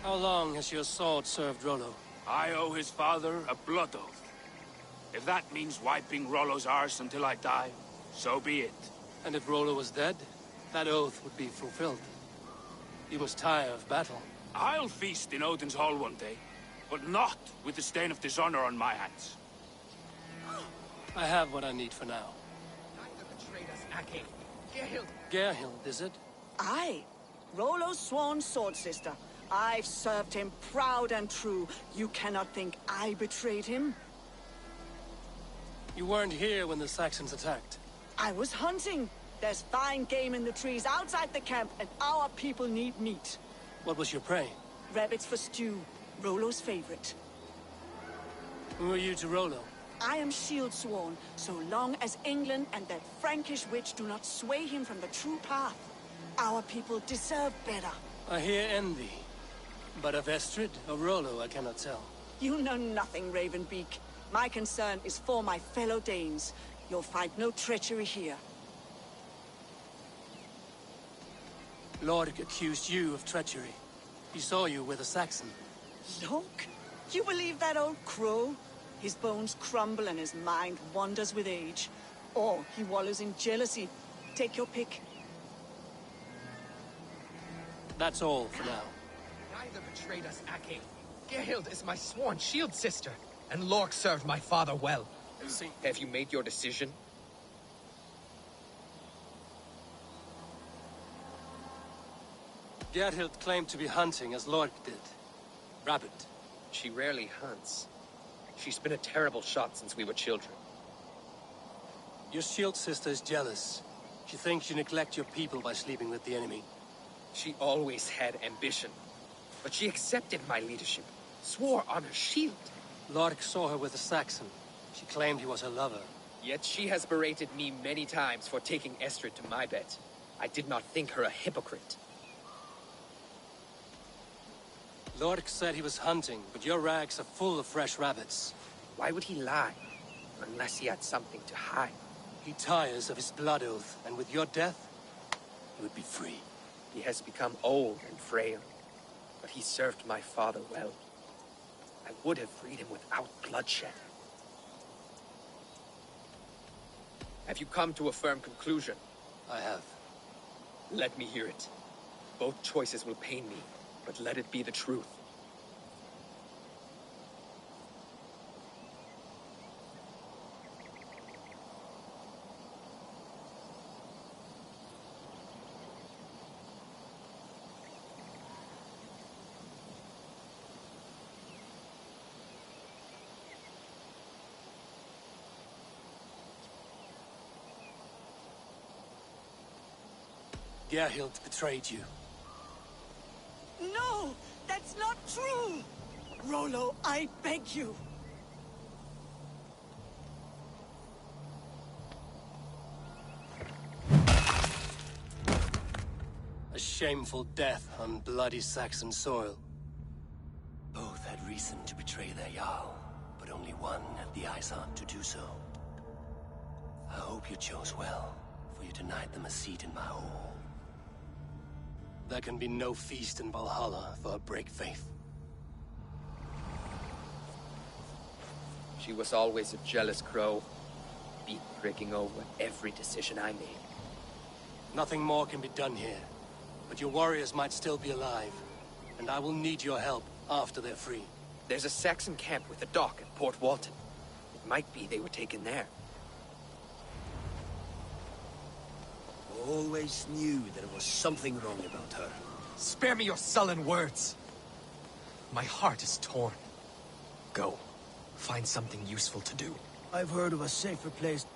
How long has your sword served Rollo? I owe his father a blood oath. If that means wiping Rollo's arse until I die, so be it. And if Rollo was dead, that oath would be fulfilled. He was tired of battle. I'll feast in Odin's hall one day, but not with the stain of dishonor on my hands. I have what I need for now. Gerhild! Gerhild, is it? Aye. Rollo's sworn sword sister. I've served him proud and true. You cannot think I betrayed him? You weren't here when the Saxons attacked. I was hunting. There's fine game in the trees outside the camp, and our people need meat. What was your prey? Rabbits for stew. Rollo's favorite. Who are you to Rollo? I am shield sworn, so long as England and that Frankish witch do not sway him from the true path. Our people deserve better. I hear envy. But of Estrid or Rollo, I cannot tell. You know nothing, Ravenbeak. My concern is for my fellow Danes. You'll find no treachery here. Lord accused you of treachery. He saw you with a Saxon. Look, you believe that old crow? His bones crumble and his mind wanders with age. Or he wallows in jealousy. Take your pick. That's all for now. Neither betrayed us, Ake. Gerhild is my sworn shield sister, and Lork served my father well. Have you made your decision? Gerhild claimed to be hunting as Lork did. Rabbit. She rarely hunts. She's been a terrible shot since we were children. Your shield sister is jealous. She thinks you neglect your people by sleeping with the enemy. She always had ambition. But she accepted my leadership. Swore on her shield. Lork saw her with a Saxon. She claimed he was her lover. Yet she has berated me many times for taking Estrid to my bed. I did not think her a hypocrite. Lork said he was hunting, but your rags are full of fresh rabbits. Why would he lie? Unless he had something to hide. He tires of his blood oath, and with your death, he would be free. He has become old and frail, but he served my father well. I would have freed him without bloodshed. Have you come to a firm conclusion? I have. Let me hear it. Both choices will pain me, but let it be the truth. Gerhild betrayed you. No! That's not true! Rollo, I beg you! A shameful death on bloody Saxon soil. Both had reason to betray their Jarl, but only one had the ice heart to do so. I hope you chose well, for you denied them a seat in my hall. There can be no feast in Valhalla for a break faith. She was always a jealous crow, pricking over every decision I made. Nothing more can be done here, but your warriors might still be alive, and I will need your help after they're free. There's a Saxon camp with a dock at Port Walton. It might be they were taken there. Always knew there was something wrong about her. Spare me your sullen words. My heart is torn. Go. Find something useful to do. I've heard of a safer place.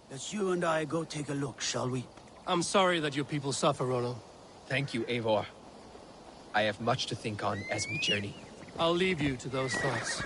Let's you and I go take a look, shall we? I'm sorry that your people suffer, Rollo. Thank you, Eivor. I have much to think on as we journey. I'll leave you to those thoughts.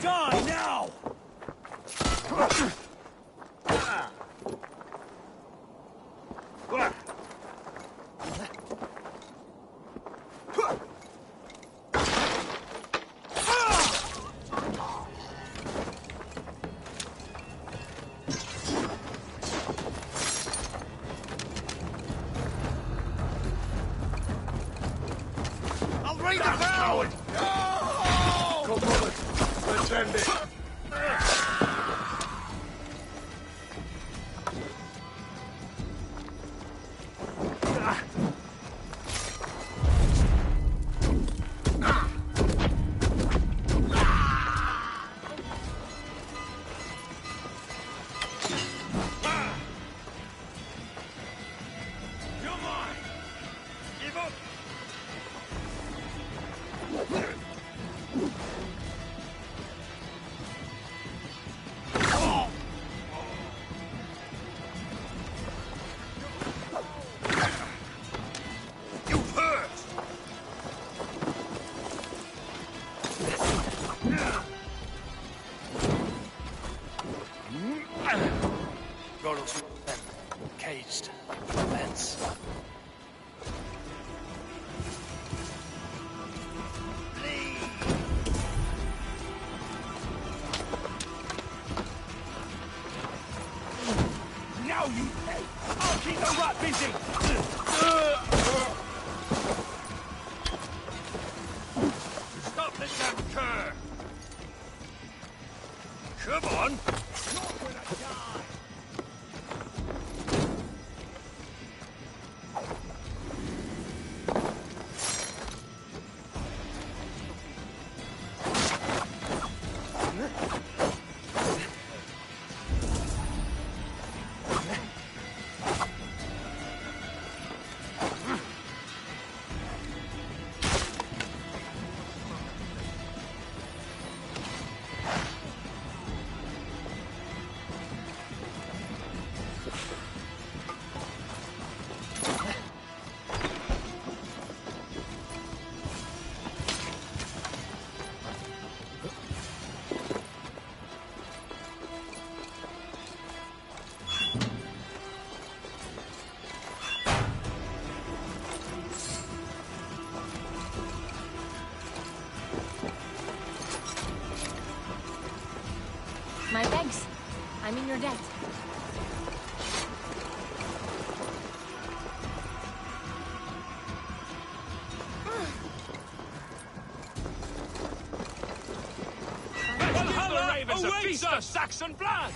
Die now! I'll ring the bell! Come on, let's end it. Keep the rat busy! Stop the damn cur! Come on! Not when I die! My thanks. I'm in your debt. Valhalla ravens a feast of Saxon blood!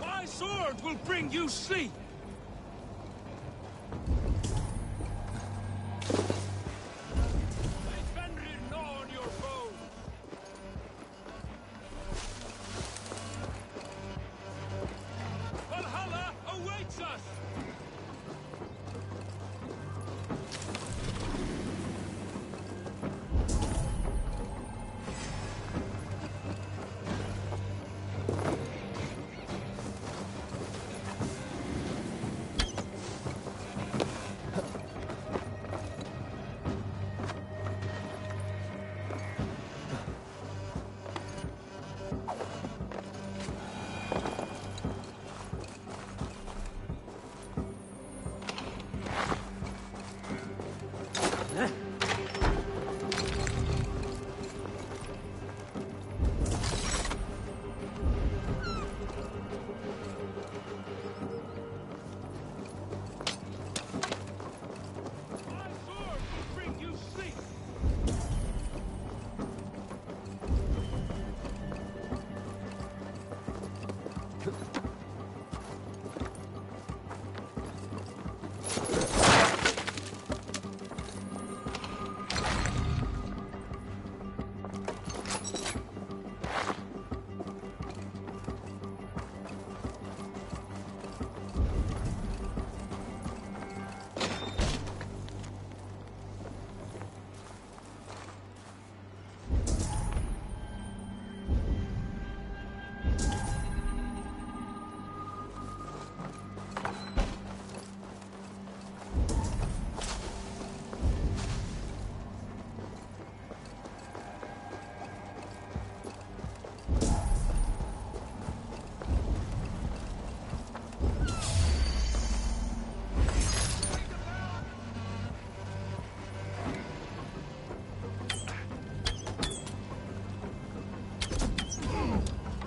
My sword will bring you sleep! Valhalla awaits us!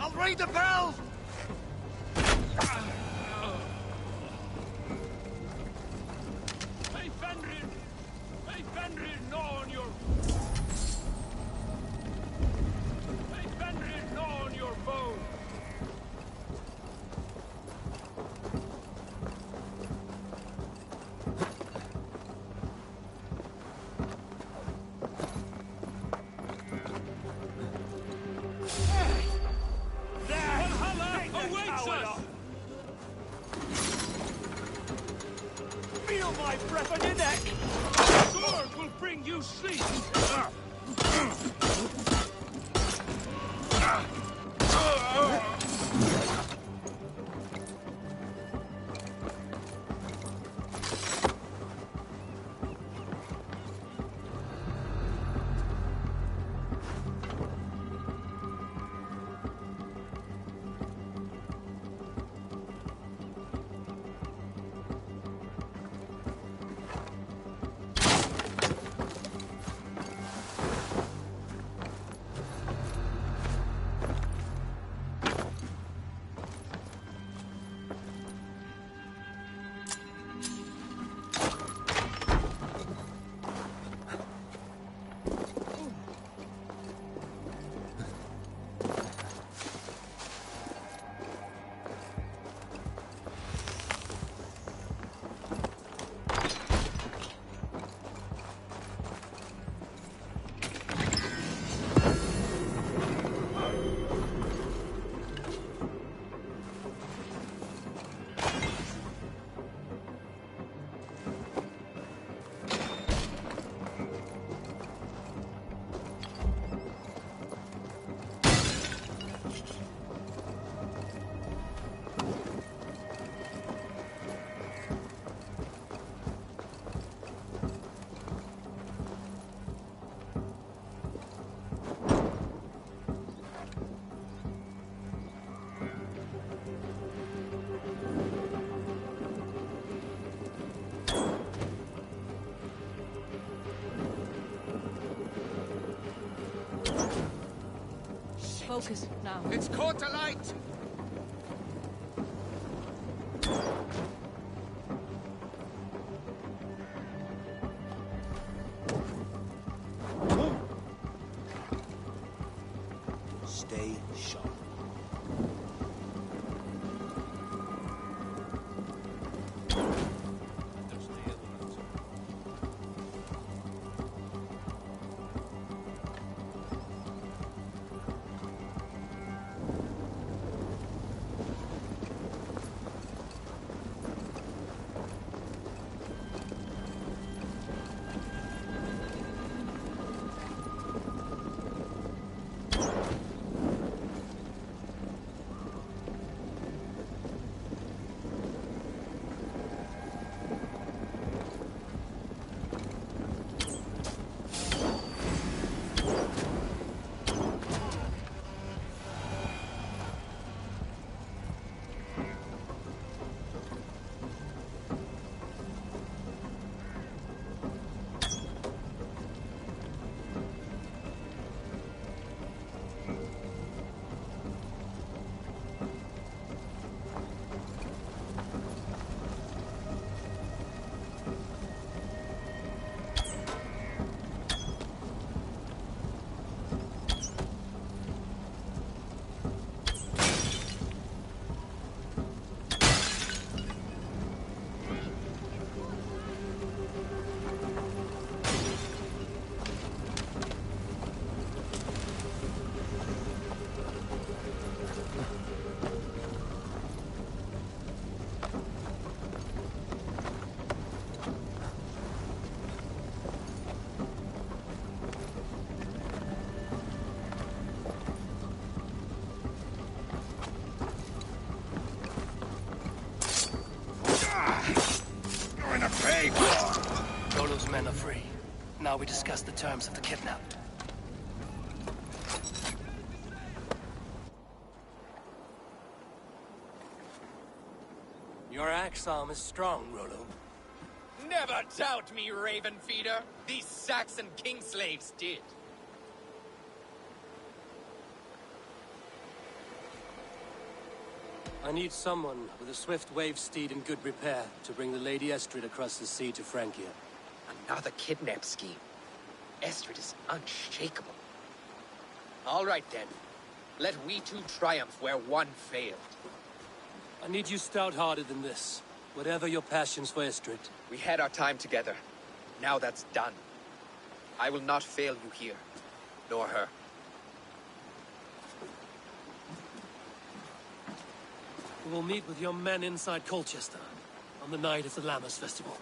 I'll ring the bell! Hey, Fenrir! Hey, Fenrir, gnaw on your... Hey, Fenrir, gnaw on your bone! Valhalla awaits us! Feel my breath on your neck! Sword will bring you sleep! Focus, now. It's caught alight! Stay sharp. Rollo's men are free. Now we discuss the terms of the kidnap. Your axe arm is strong, Rollo. Never doubt me, Raven Feeder. These Saxon king slaves did. I need someone with a swift wave steed in good repair to bring the Lady Estrid across the sea to Francia. Another kidnap scheme. Estrid is unshakable. All right, then. Let we two triumph where one failed. I need you stout-hearted than this. Whatever your passions for Estrid. We had our time together. Now that's done. I will not fail you here. Nor her. We will meet with your men inside Colchester on the night of the Lammas Festival.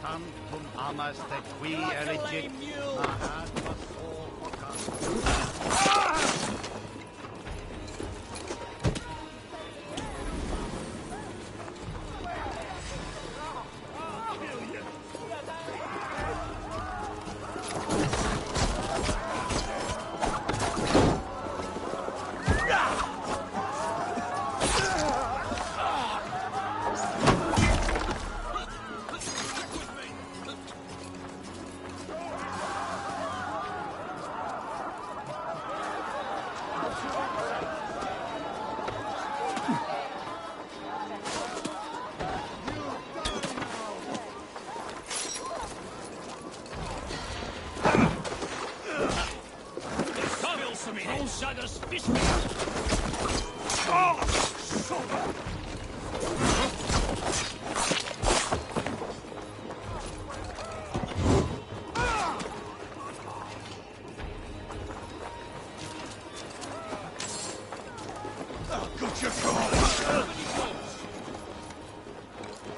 tantum amas te qui elegit. Mahat masol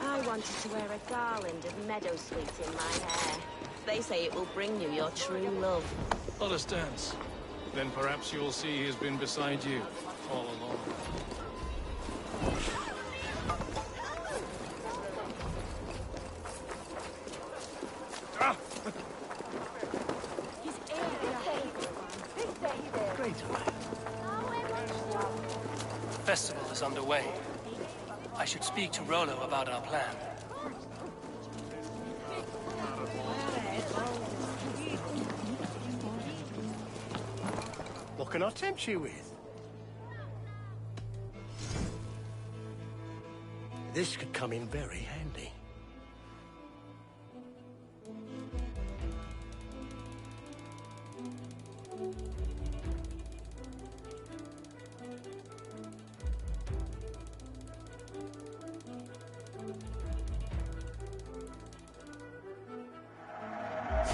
I wanted to wear a garland of meadowsweet in my hair. They say it will bring you your true love. Understands. Then perhaps you'll see he has been beside you all along. Festival is underway. I should speak to Rollo about our plan. What can I tempt you with? This could come in very handy.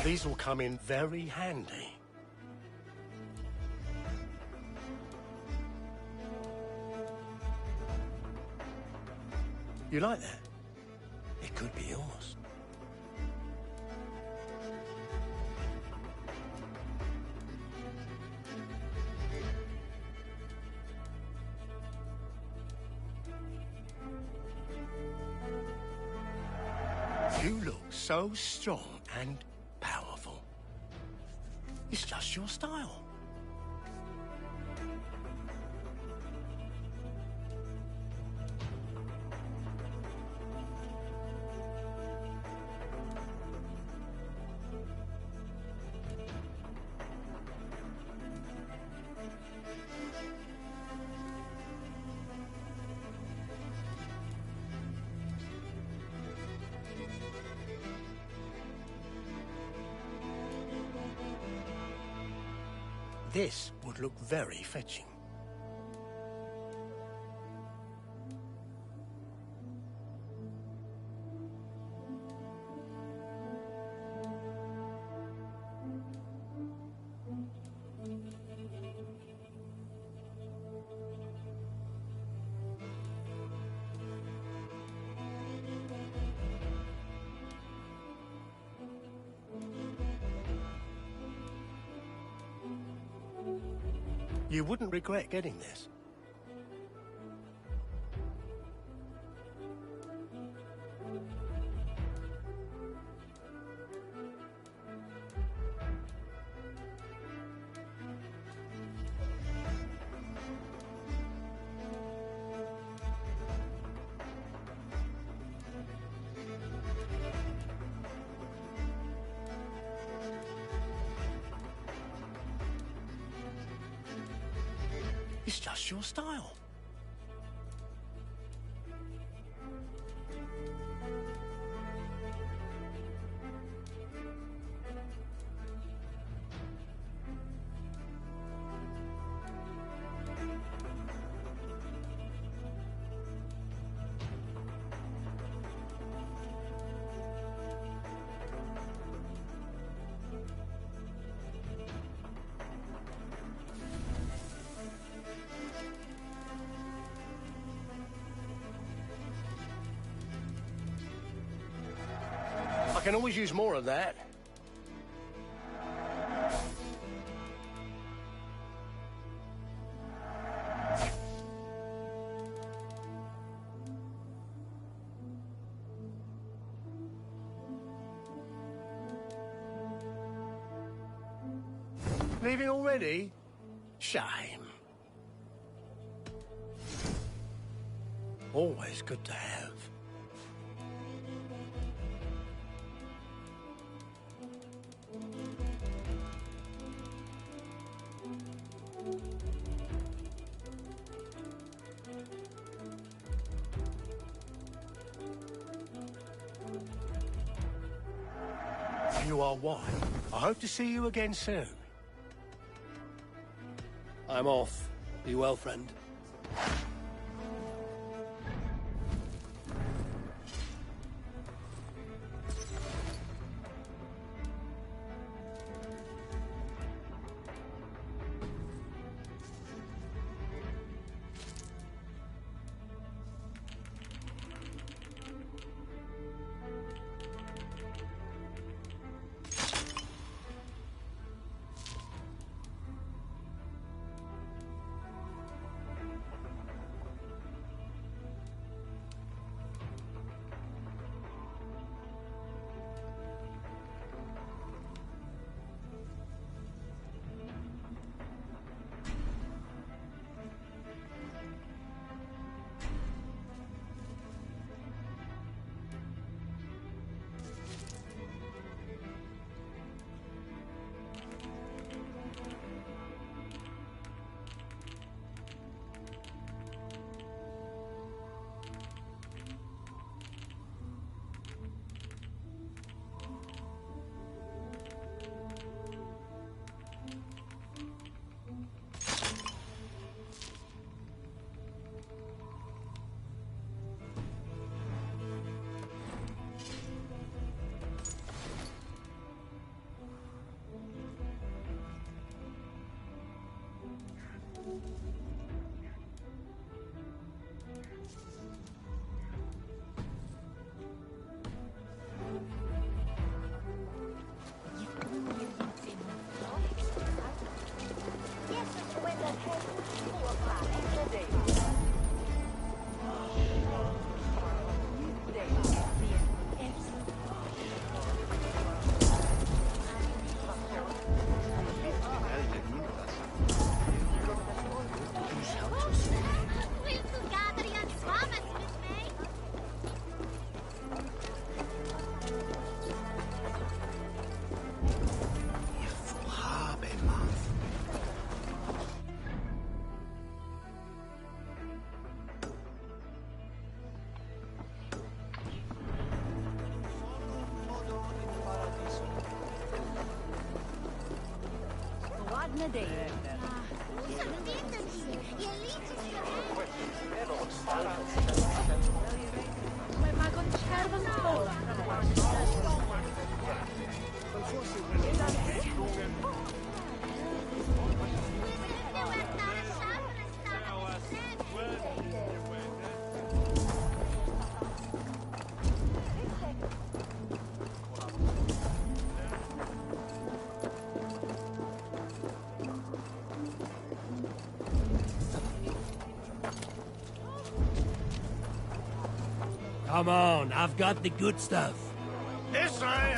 These will come in very handy. You like that? It could be yours. You look so strong and powerful. It's just your style. This would look very fetching. You wouldn't regret getting this. It's just your style. can always use more of that. Leaving already? Shame. Always good to have. You are one. I hope to see you again soon. I'm off. Be well, friend. Come on, I've got the good stuff. This way,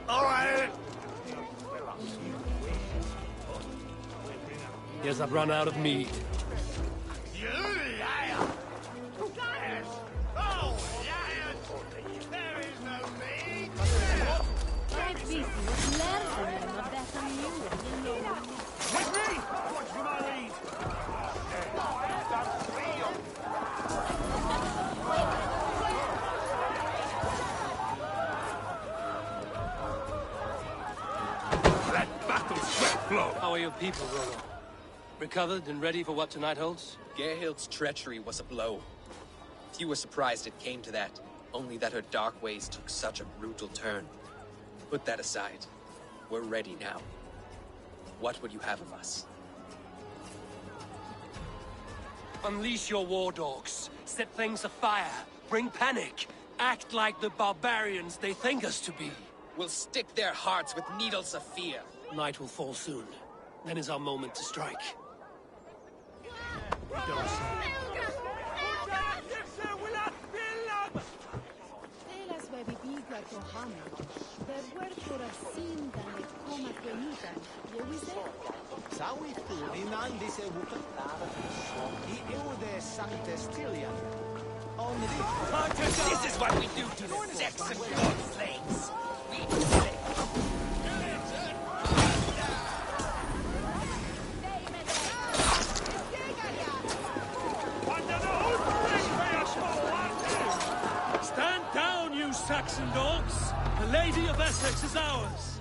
all right. Guess I've run out of meat. You liar! Liars! Oh, liars! There is no meat! With me! Watch for my lead! Let battle sweat flow! How are your people, Rollo? Recovered and ready for what tonight holds? Gerhild's treachery was a blow. Few were surprised it came to that, only that her dark ways took such a brutal turn. Put that aside. We're ready now. What would you have of us? Unleash your war dogs. Set things afire. Bring panic. act like the barbarians they think us to be. We'll stick their hearts with needles of fear. Night will fall soon. Then is our moment to strike. This is what we do to the Saxon god slaves. We kill it. Stand down, you Saxon dogs! The Lady of Essex is ours!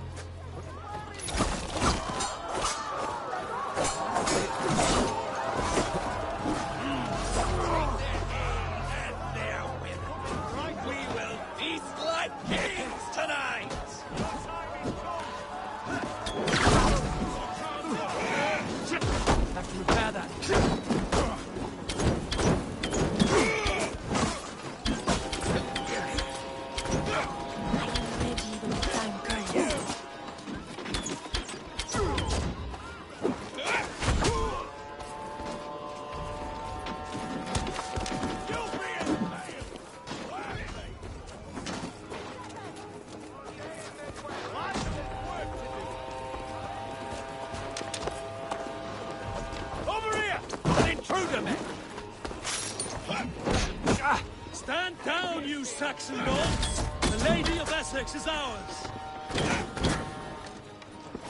Stand down, you Saxon dogs! The Lady of Essex is ours!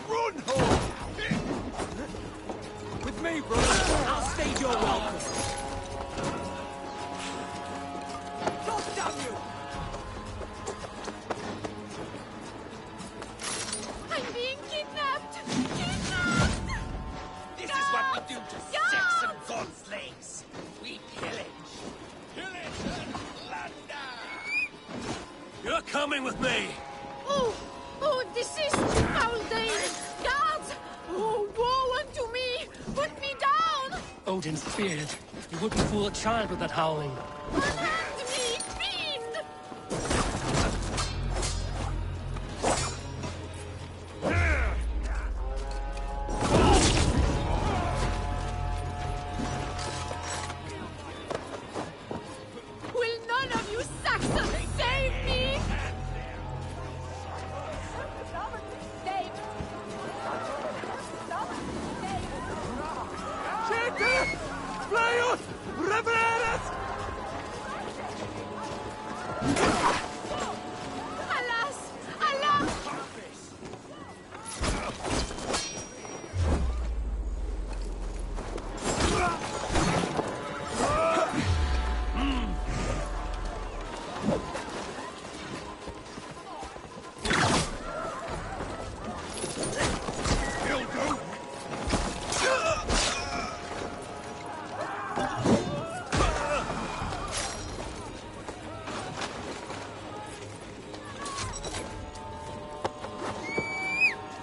Run home! With me, brother. I'll stage your welcome. God damn you! I'm being kidnapped! Kidnapped! This is what we do to Saxon god slaves. We pillage. Pillage and plunder! You're coming with me! Oh! Oh, this is foul days! Guards! Oh, woe unto me! Put me down! Odin's feared. You wouldn't fool a child with that howling. Unhand me, fiend! Will none of you Saxons save me? Save! Siete! Splaios! Reveres! Alas! Alas!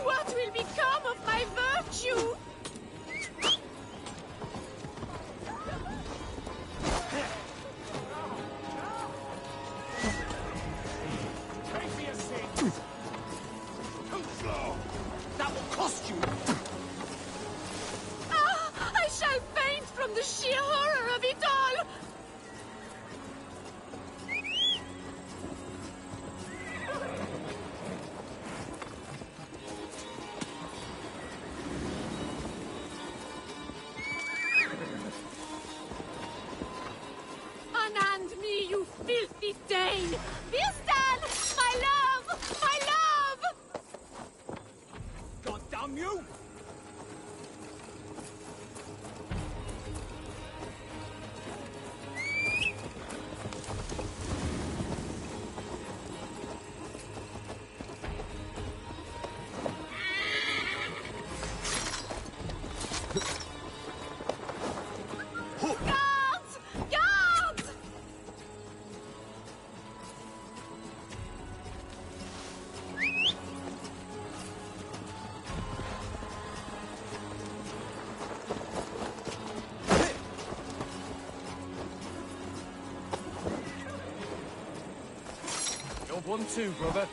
What will become of my virtue? Job 1-2, brother.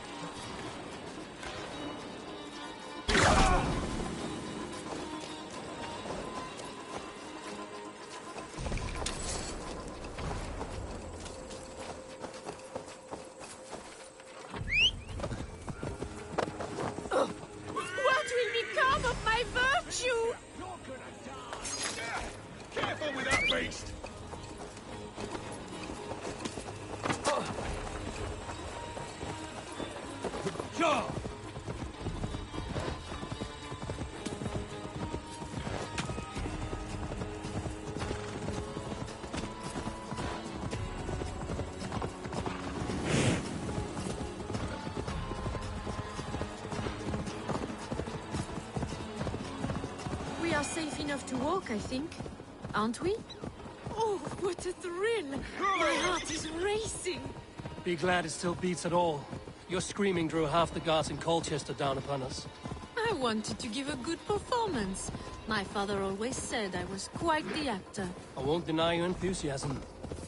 What will become of my virtue? Careful with that beast! Sure. We are safe enough to walk, I think. Aren't we? Oh, what a thrill! My heart is racing! Be glad it still beats at all. Your screaming drew half the guards in Colchester down upon us. I wanted to give a good performance. My father always said I was quite the actor. I won't deny your enthusiasm.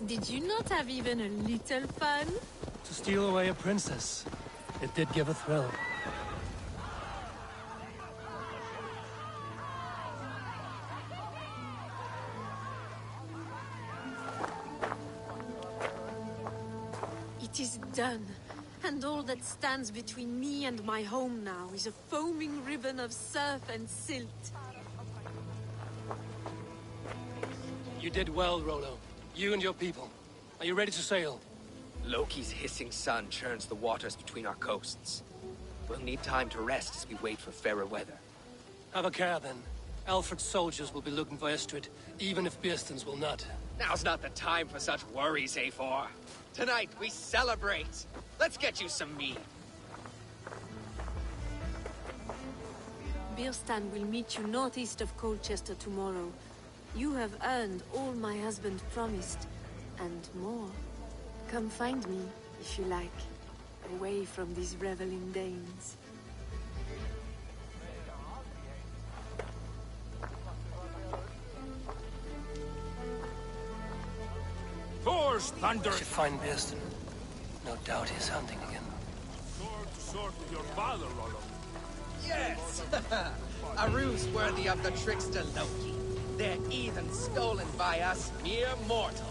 Did you not have even a little fun? To steal away a princess, it did give a thrill. It is done. And all that stands between me and my home now is a foaming ribbon of surf and silt. You did well, Rollo. You and your people. Are you ready to sail? Loki's hissing sun churns the waters between our coasts. We'll need time to rest as we wait for fairer weather. Have a care, then. Alfred's soldiers will be looking for Estrid, even if Bearston's will not. Now's not the time for such worries, A4. Tonight, we celebrate. Let's get you some mead. Bearstan will meet you northeast of Colchester tomorrow. You have earned all my husband promised, and more. Come find me, if you like, away from these reveling Danes. Thor's thunder! Should find Bearston. No doubt he's hunting again. Sword to sword with your father, Rollo. Yes! A ruse worthy of the trickster Loki. They're even stolen by us mere mortals.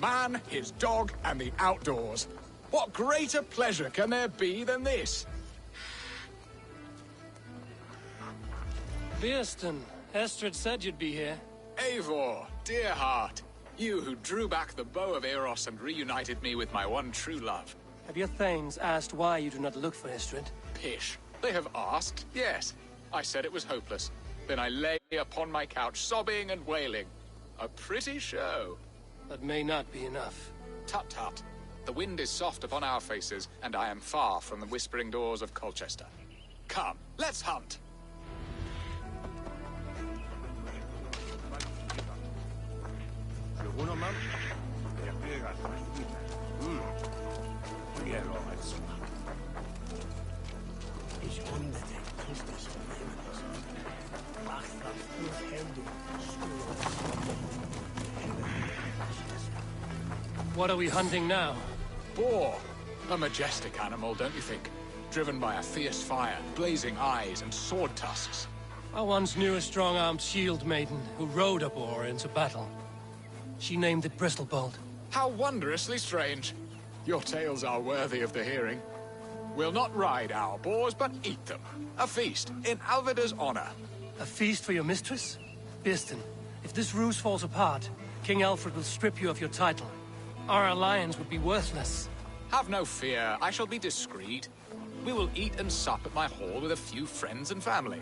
man, his dog, and the outdoors. What greater pleasure can there be than this? Beerston, Estrid said you'd be here. Eivor, dear heart. You who drew back the bow of Eros and reunited me with my one true love. Have your thanes asked why you do not look for Estrid? Pish. They have asked, yes. I said it was hopeless. Then I lay upon my couch, sobbing and wailing. A pretty show. That may not be enough. Tut-tut. The wind is soft upon our faces, and I am far from the whispering doors of Colchester. Come, let's hunt! What are we hunting now? Boar. A majestic animal, don't you think? Driven by a fierce fire, blazing eyes, and sword tusks. I once knew a strong-armed shield maiden who rode a boar into battle. She named it Bristolbolt. How wondrously strange. Your tales are worthy of the hearing. We'll not ride our boars, but eat them. A feast, in Alvida's honor. A feast for your mistress? Beerston, if this ruse falls apart, King Alfred will strip you of your title. Our alliance would be worthless. Have no fear, I shall be discreet. We will eat and sup at my hall with a few friends and family.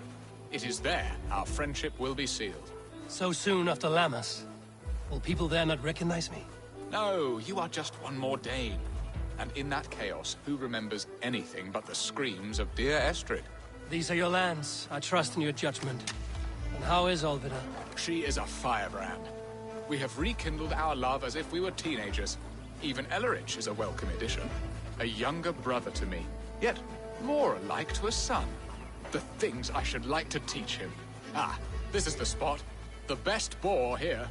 It is there our friendship will be sealed. So soon after Lammas? Will people there not recognize me? No, you are just one more Dane. And in that chaos, who remembers anything but the screams of dear Estrid? These are your lands. I trust in your judgment. And how is Alvida? She is a firebrand. We have rekindled our love as if we were teenagers. Even Ellerich is a welcome addition. A younger brother to me, yet more alike to a son. The things I should like to teach him. Ah, this is the spot. The best boar here.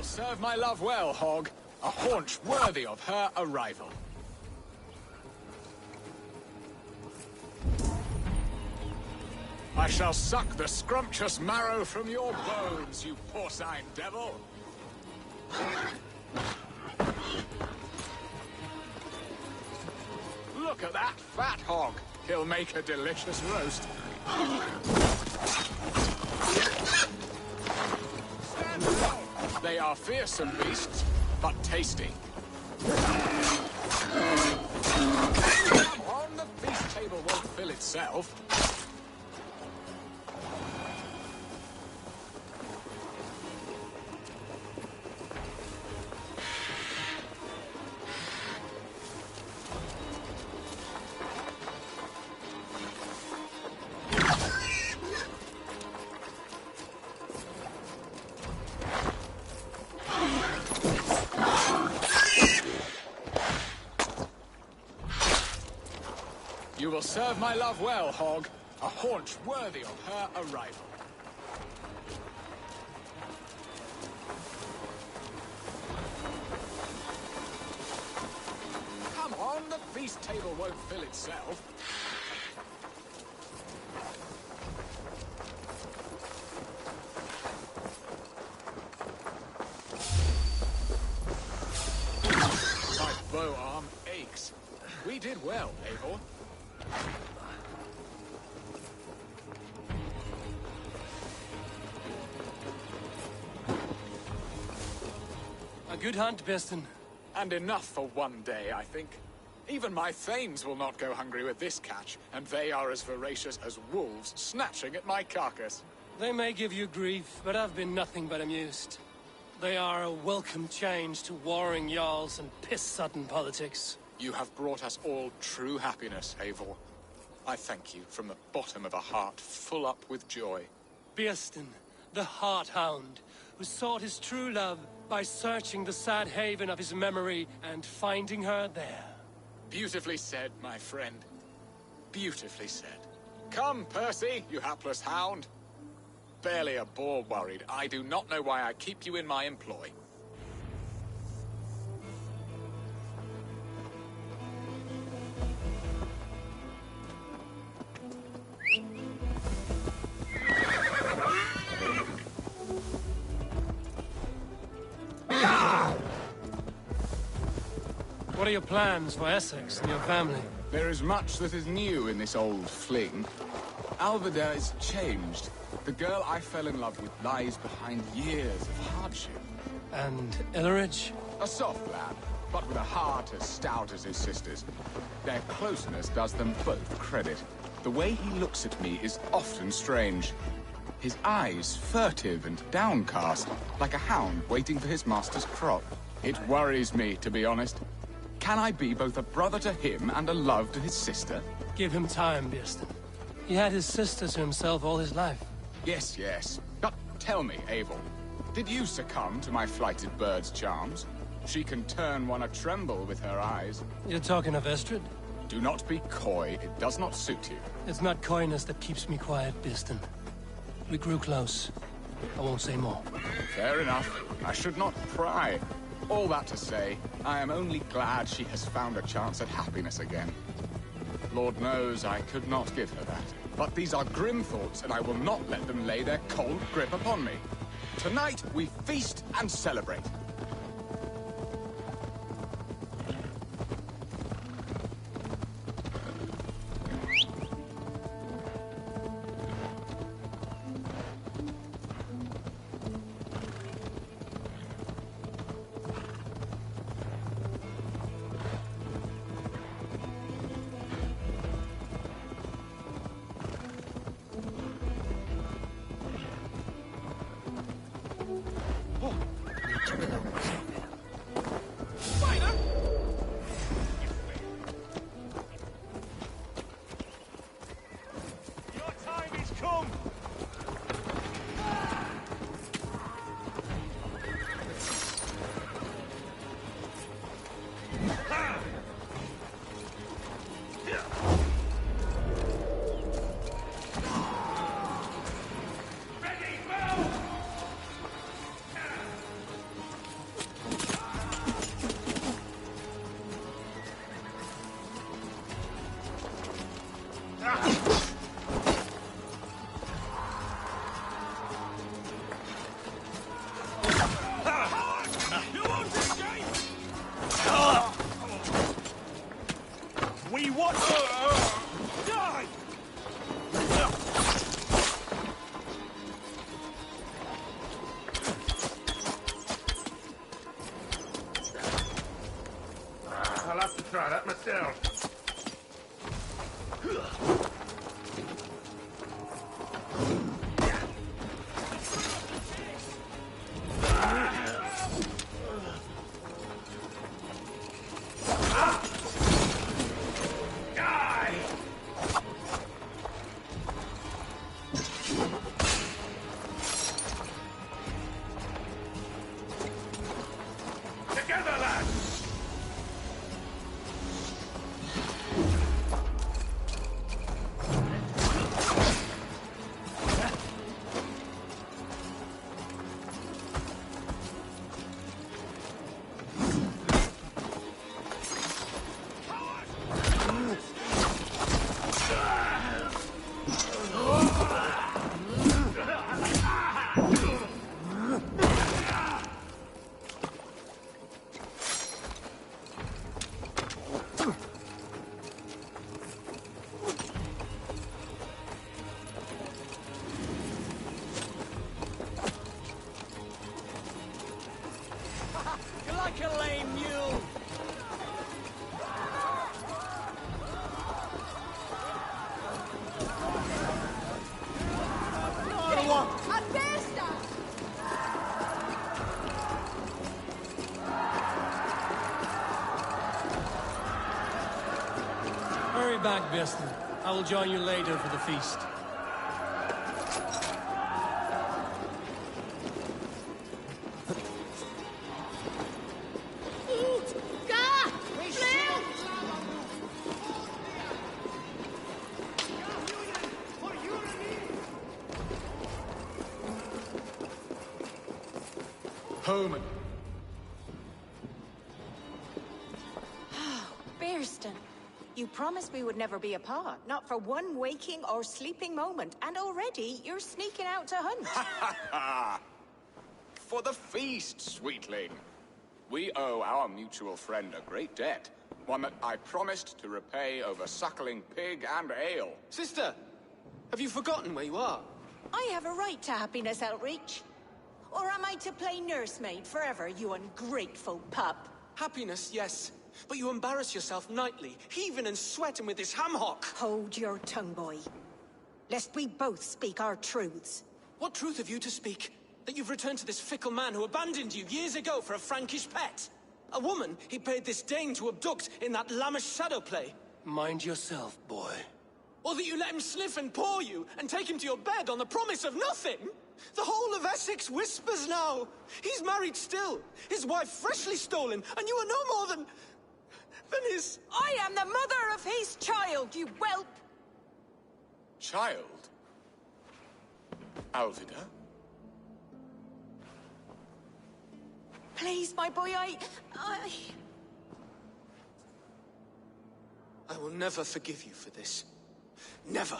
Serve my love well, Hog. A haunch worthy of her arrival. I shall suck the scrumptious marrow from your bones, you porcine devil. Look at that fat hog. He'll make a delicious roast. Stand still. They are fearsome beasts, but tasty. Come on, the feast table won't fill itself. You will serve my love well, Hog. A haunch worthy of her arrival. Come on, the feast table won't fill itself. My bow arm aches. We did well, Eivor. A good hunt, Beerston. And enough for one day, I think. Even my thanes will not go hungry with this catch, and they are as voracious as wolves snatching at my carcass. They may give you grief, but I've been nothing but amused. They are a welcome change to warring jarls and piss-sodden politics. You have brought us all true happiness, Eivor. I thank you from the bottom of a heart full up with joy. Beerston, the Heart Hound, who sought his true love by searching the sad haven of his memory and finding her there. Beautifully said, my friend. Beautifully said. Come, Percy, you hapless hound. Barely a boar worried. I do not know why I keep you in my employ. What are your plans for Essex and your family? There is much that is new in this old fling. Alveda is changed. The girl I fell in love with lies behind years of hardship. And Illerich? A soft lad, but with a heart as stout as his sister's. Their closeness does them both credit. The way he looks at me is often strange. His eyes furtive and downcast, like a hound waiting for his master's crop. It worries me, to be honest. Can I be both a brother to him and a love to his sister? Give him time, Birsten. He had his sister to himself all his life. Yes, yes. But tell me, Abel, did you succumb to my flighted bird's charms? She can turn one a tremble with her eyes. You're talking of Estrid? Do not be coy. It does not suit you. It's not coyness that keeps me quiet, Birsten. We grew close. I won't say more. Fair enough. I should not pry. All that to say, I am only glad she has found a chance at happiness again. Lord knows I could not give her that. But these are grim thoughts, and I will not let them lay their cold grip upon me. Tonight, we feast and celebrate. Try that myself. Hurry back, Birsten. I will join you later for the feast. home and... Bearston, you promised we would never be apart, not for one waking or sleeping moment, and already you're sneaking out to hunt. For the feast, sweetling. We owe our mutual friend a great debt. One that I promised to repay over suckling pig and ale. Sister, have you forgotten where you are? I have a right to happiness, Outreach. Or am I to play nursemaid forever, you ungrateful pup? Happiness, yes. But you embarrass yourself nightly, heaving and sweating with this ham-hock. Hold your tongue, boy. Lest we both speak our truths. What truth have you to speak? That you've returned to this fickle man who abandoned you years ago for a Frankish pet? A woman he paid this Dane to abduct in that lammish shadow play? Mind yourself, boy. Or that you let him sniff and paw you, and take him to your bed on the promise of nothing? The whole of Essex whispers now. He's married still, his wife freshly stolen, and you are no more than his... I am the mother of his child, you whelp! Child? Alvida? Please, my boy, I will never forgive you for this. Never!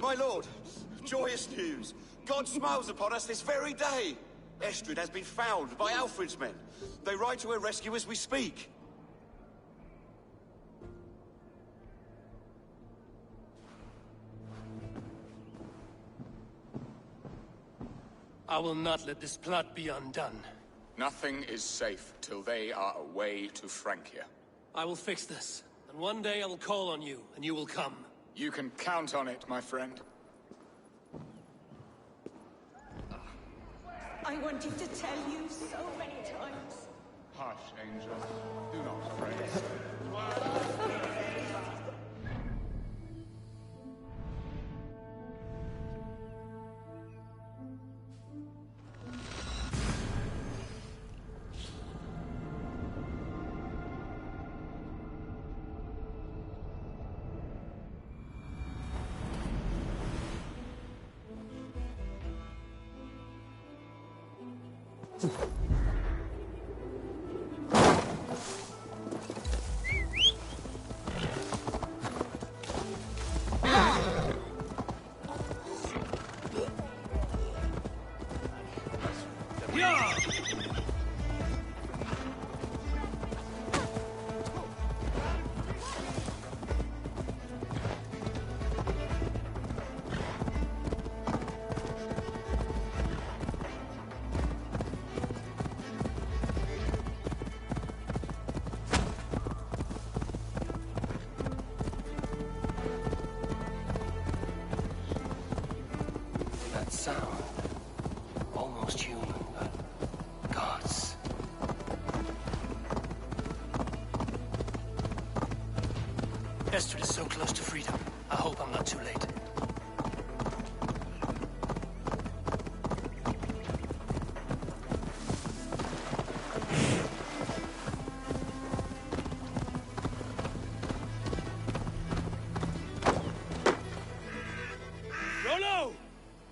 My lord, joyous news. God smiles upon us this very day. Estrid has been found by Alfred's men. They ride to her rescue as we speak. I will not let this plot be undone. Nothing is safe till they are away to Francia. I will fix this, and one day I will call on you, and you will come. You can count on it, my friend. I wanted to tell you so many times. Hush, angel. Do not pray. Sound. Almost human, but gods. Estrid is so close to freedom. I hope I'm not too late. Rollo!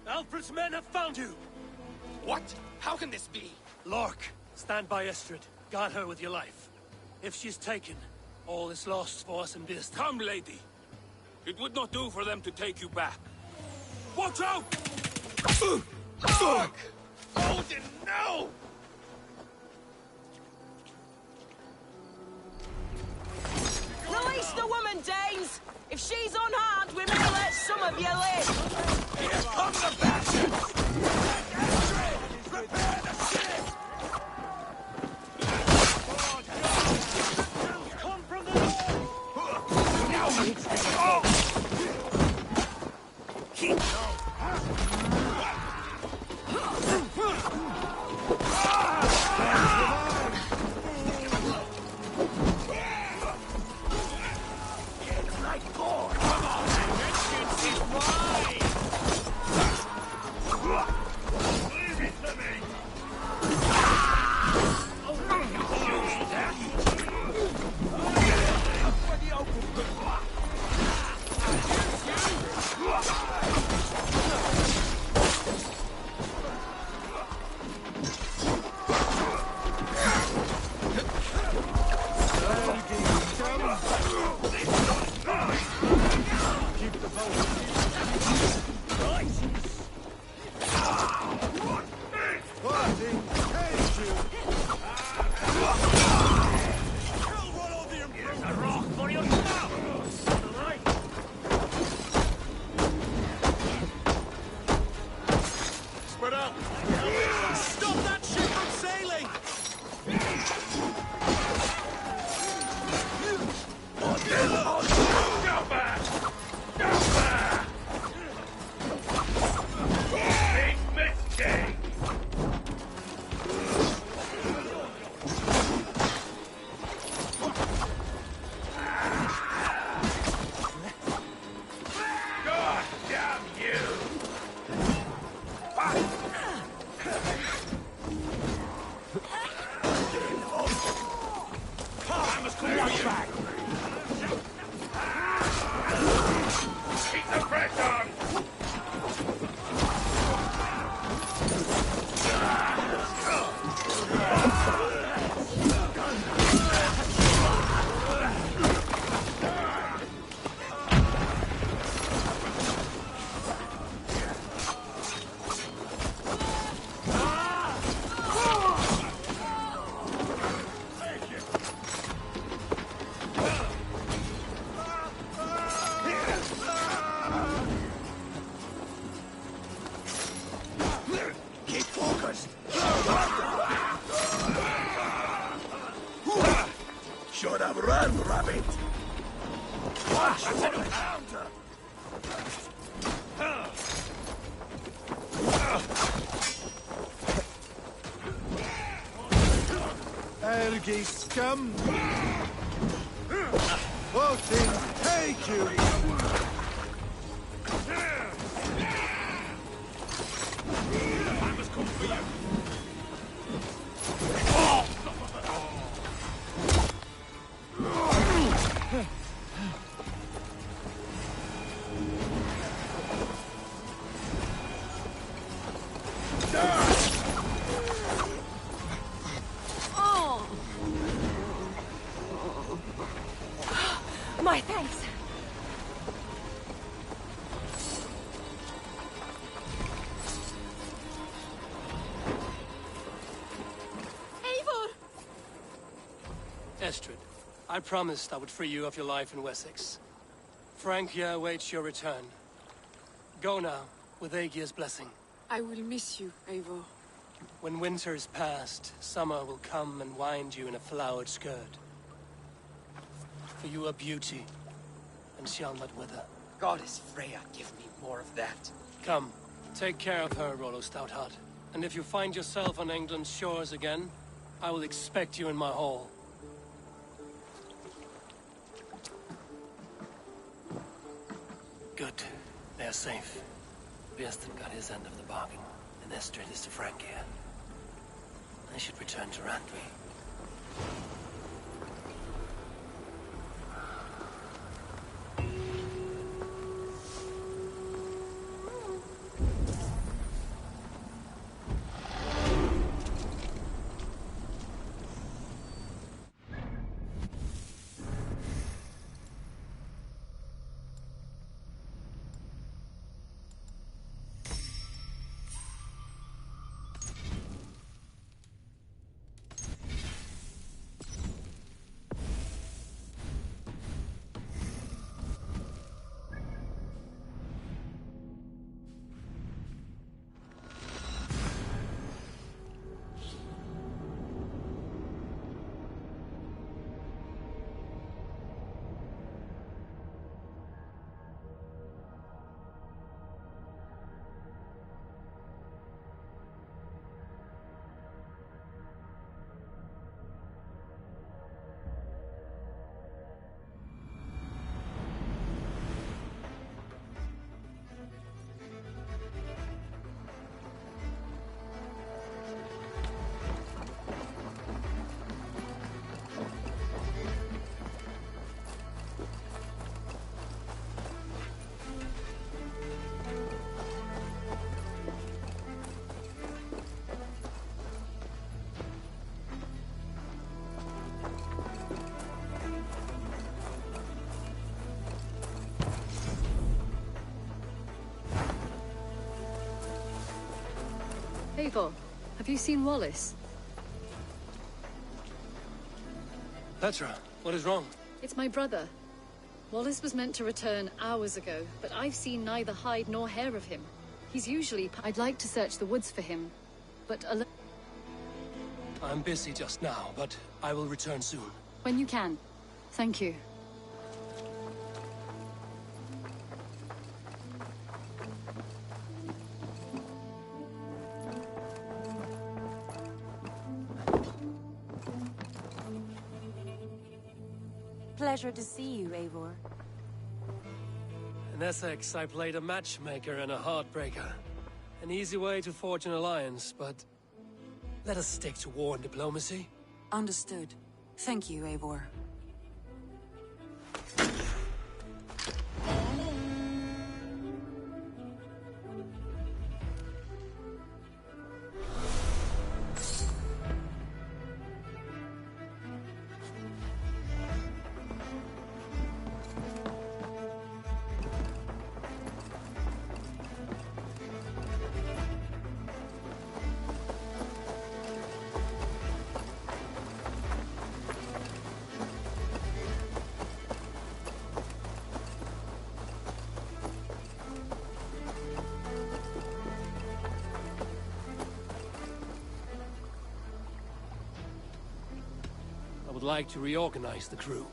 Alfred's men have found you! What? How can this be? Lork, stand by Estrid. Guard her with your life. If she's taken, all is lost for us in Bearston. Come, lady. It would not do for them to take you back. Watch out! Fuck! Odin, no! Release the woman, Danes! If she's unharmed, we may let some of you live! Here come the bastards! Prepare the ship! Come from the north! Now! It's like gold! Come on! Vengeance is mine! Leave it to me! Use that! For the open... Ergi scum! Voting, take you! I must come for you. Oh! My thanks. Eivor! Estrid, I promised I would free you of your life in Wessex. Francia awaits your return. Go now, with Aegir's blessing. I will miss you, Eivor. When winter is past, summer will come and wind you in a flowered skirt. For you are beauty, and shall not wither. Goddess Freya, give me more of that. Come, take care of her, Rollo Stoutheart. And if you find yourself on England's shores again, I will expect you in my hall. Good. They are safe. Bieston got his end of the bargain, and Estrid is to Francia. I should return to Randvi. Eivor, have you seen Wallace? Petra, what is wrong? It's my brother. Wallace was meant to return hours ago, but I've seen neither hide nor hair of him. He's usually... I'd like to search the woods for him, but I'm busy just now, but I will return soon. when you can. Thank you. Pleasure to see you, Eivor. In Essex, I played a matchmaker and a heartbreaker. An easy way to forge an alliance, but... let us stick to war and diplomacy. Understood. Thank you, Eivor. I would like to reorganize the crew.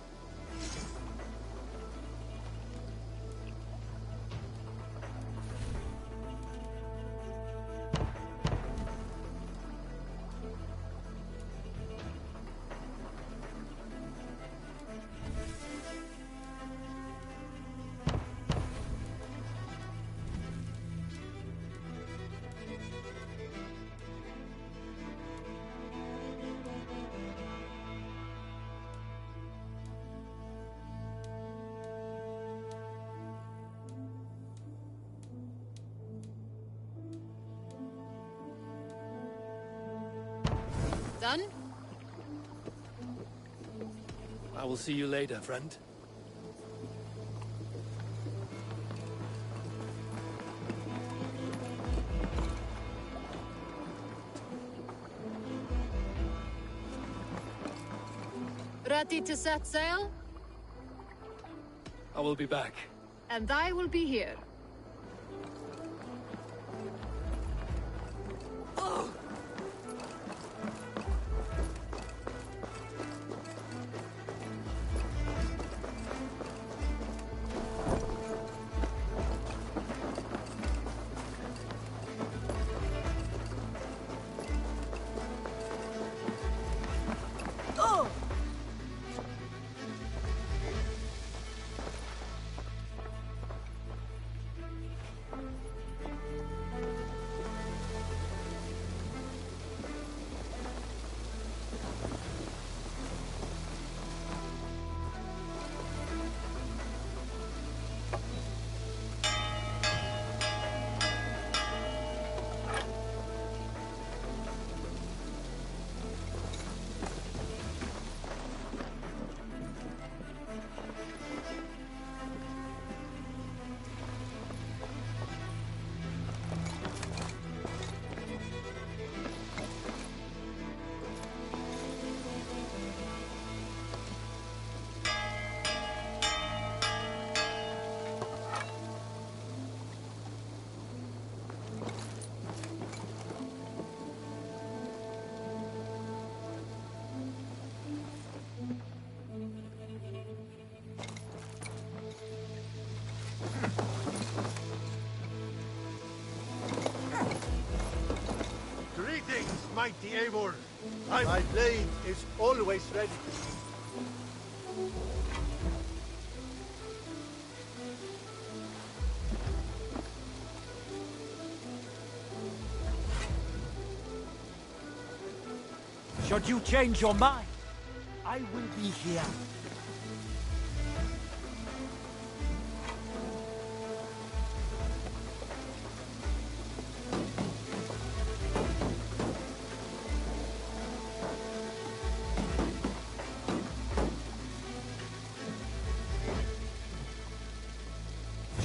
Done? I will see you later, friend. Ready to set sail? I will be back. And I will be here. Greetings, mighty Eivor. My blade is always ready. Should you change your mind, I will be here.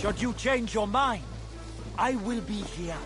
Should you change your mind, I will be here.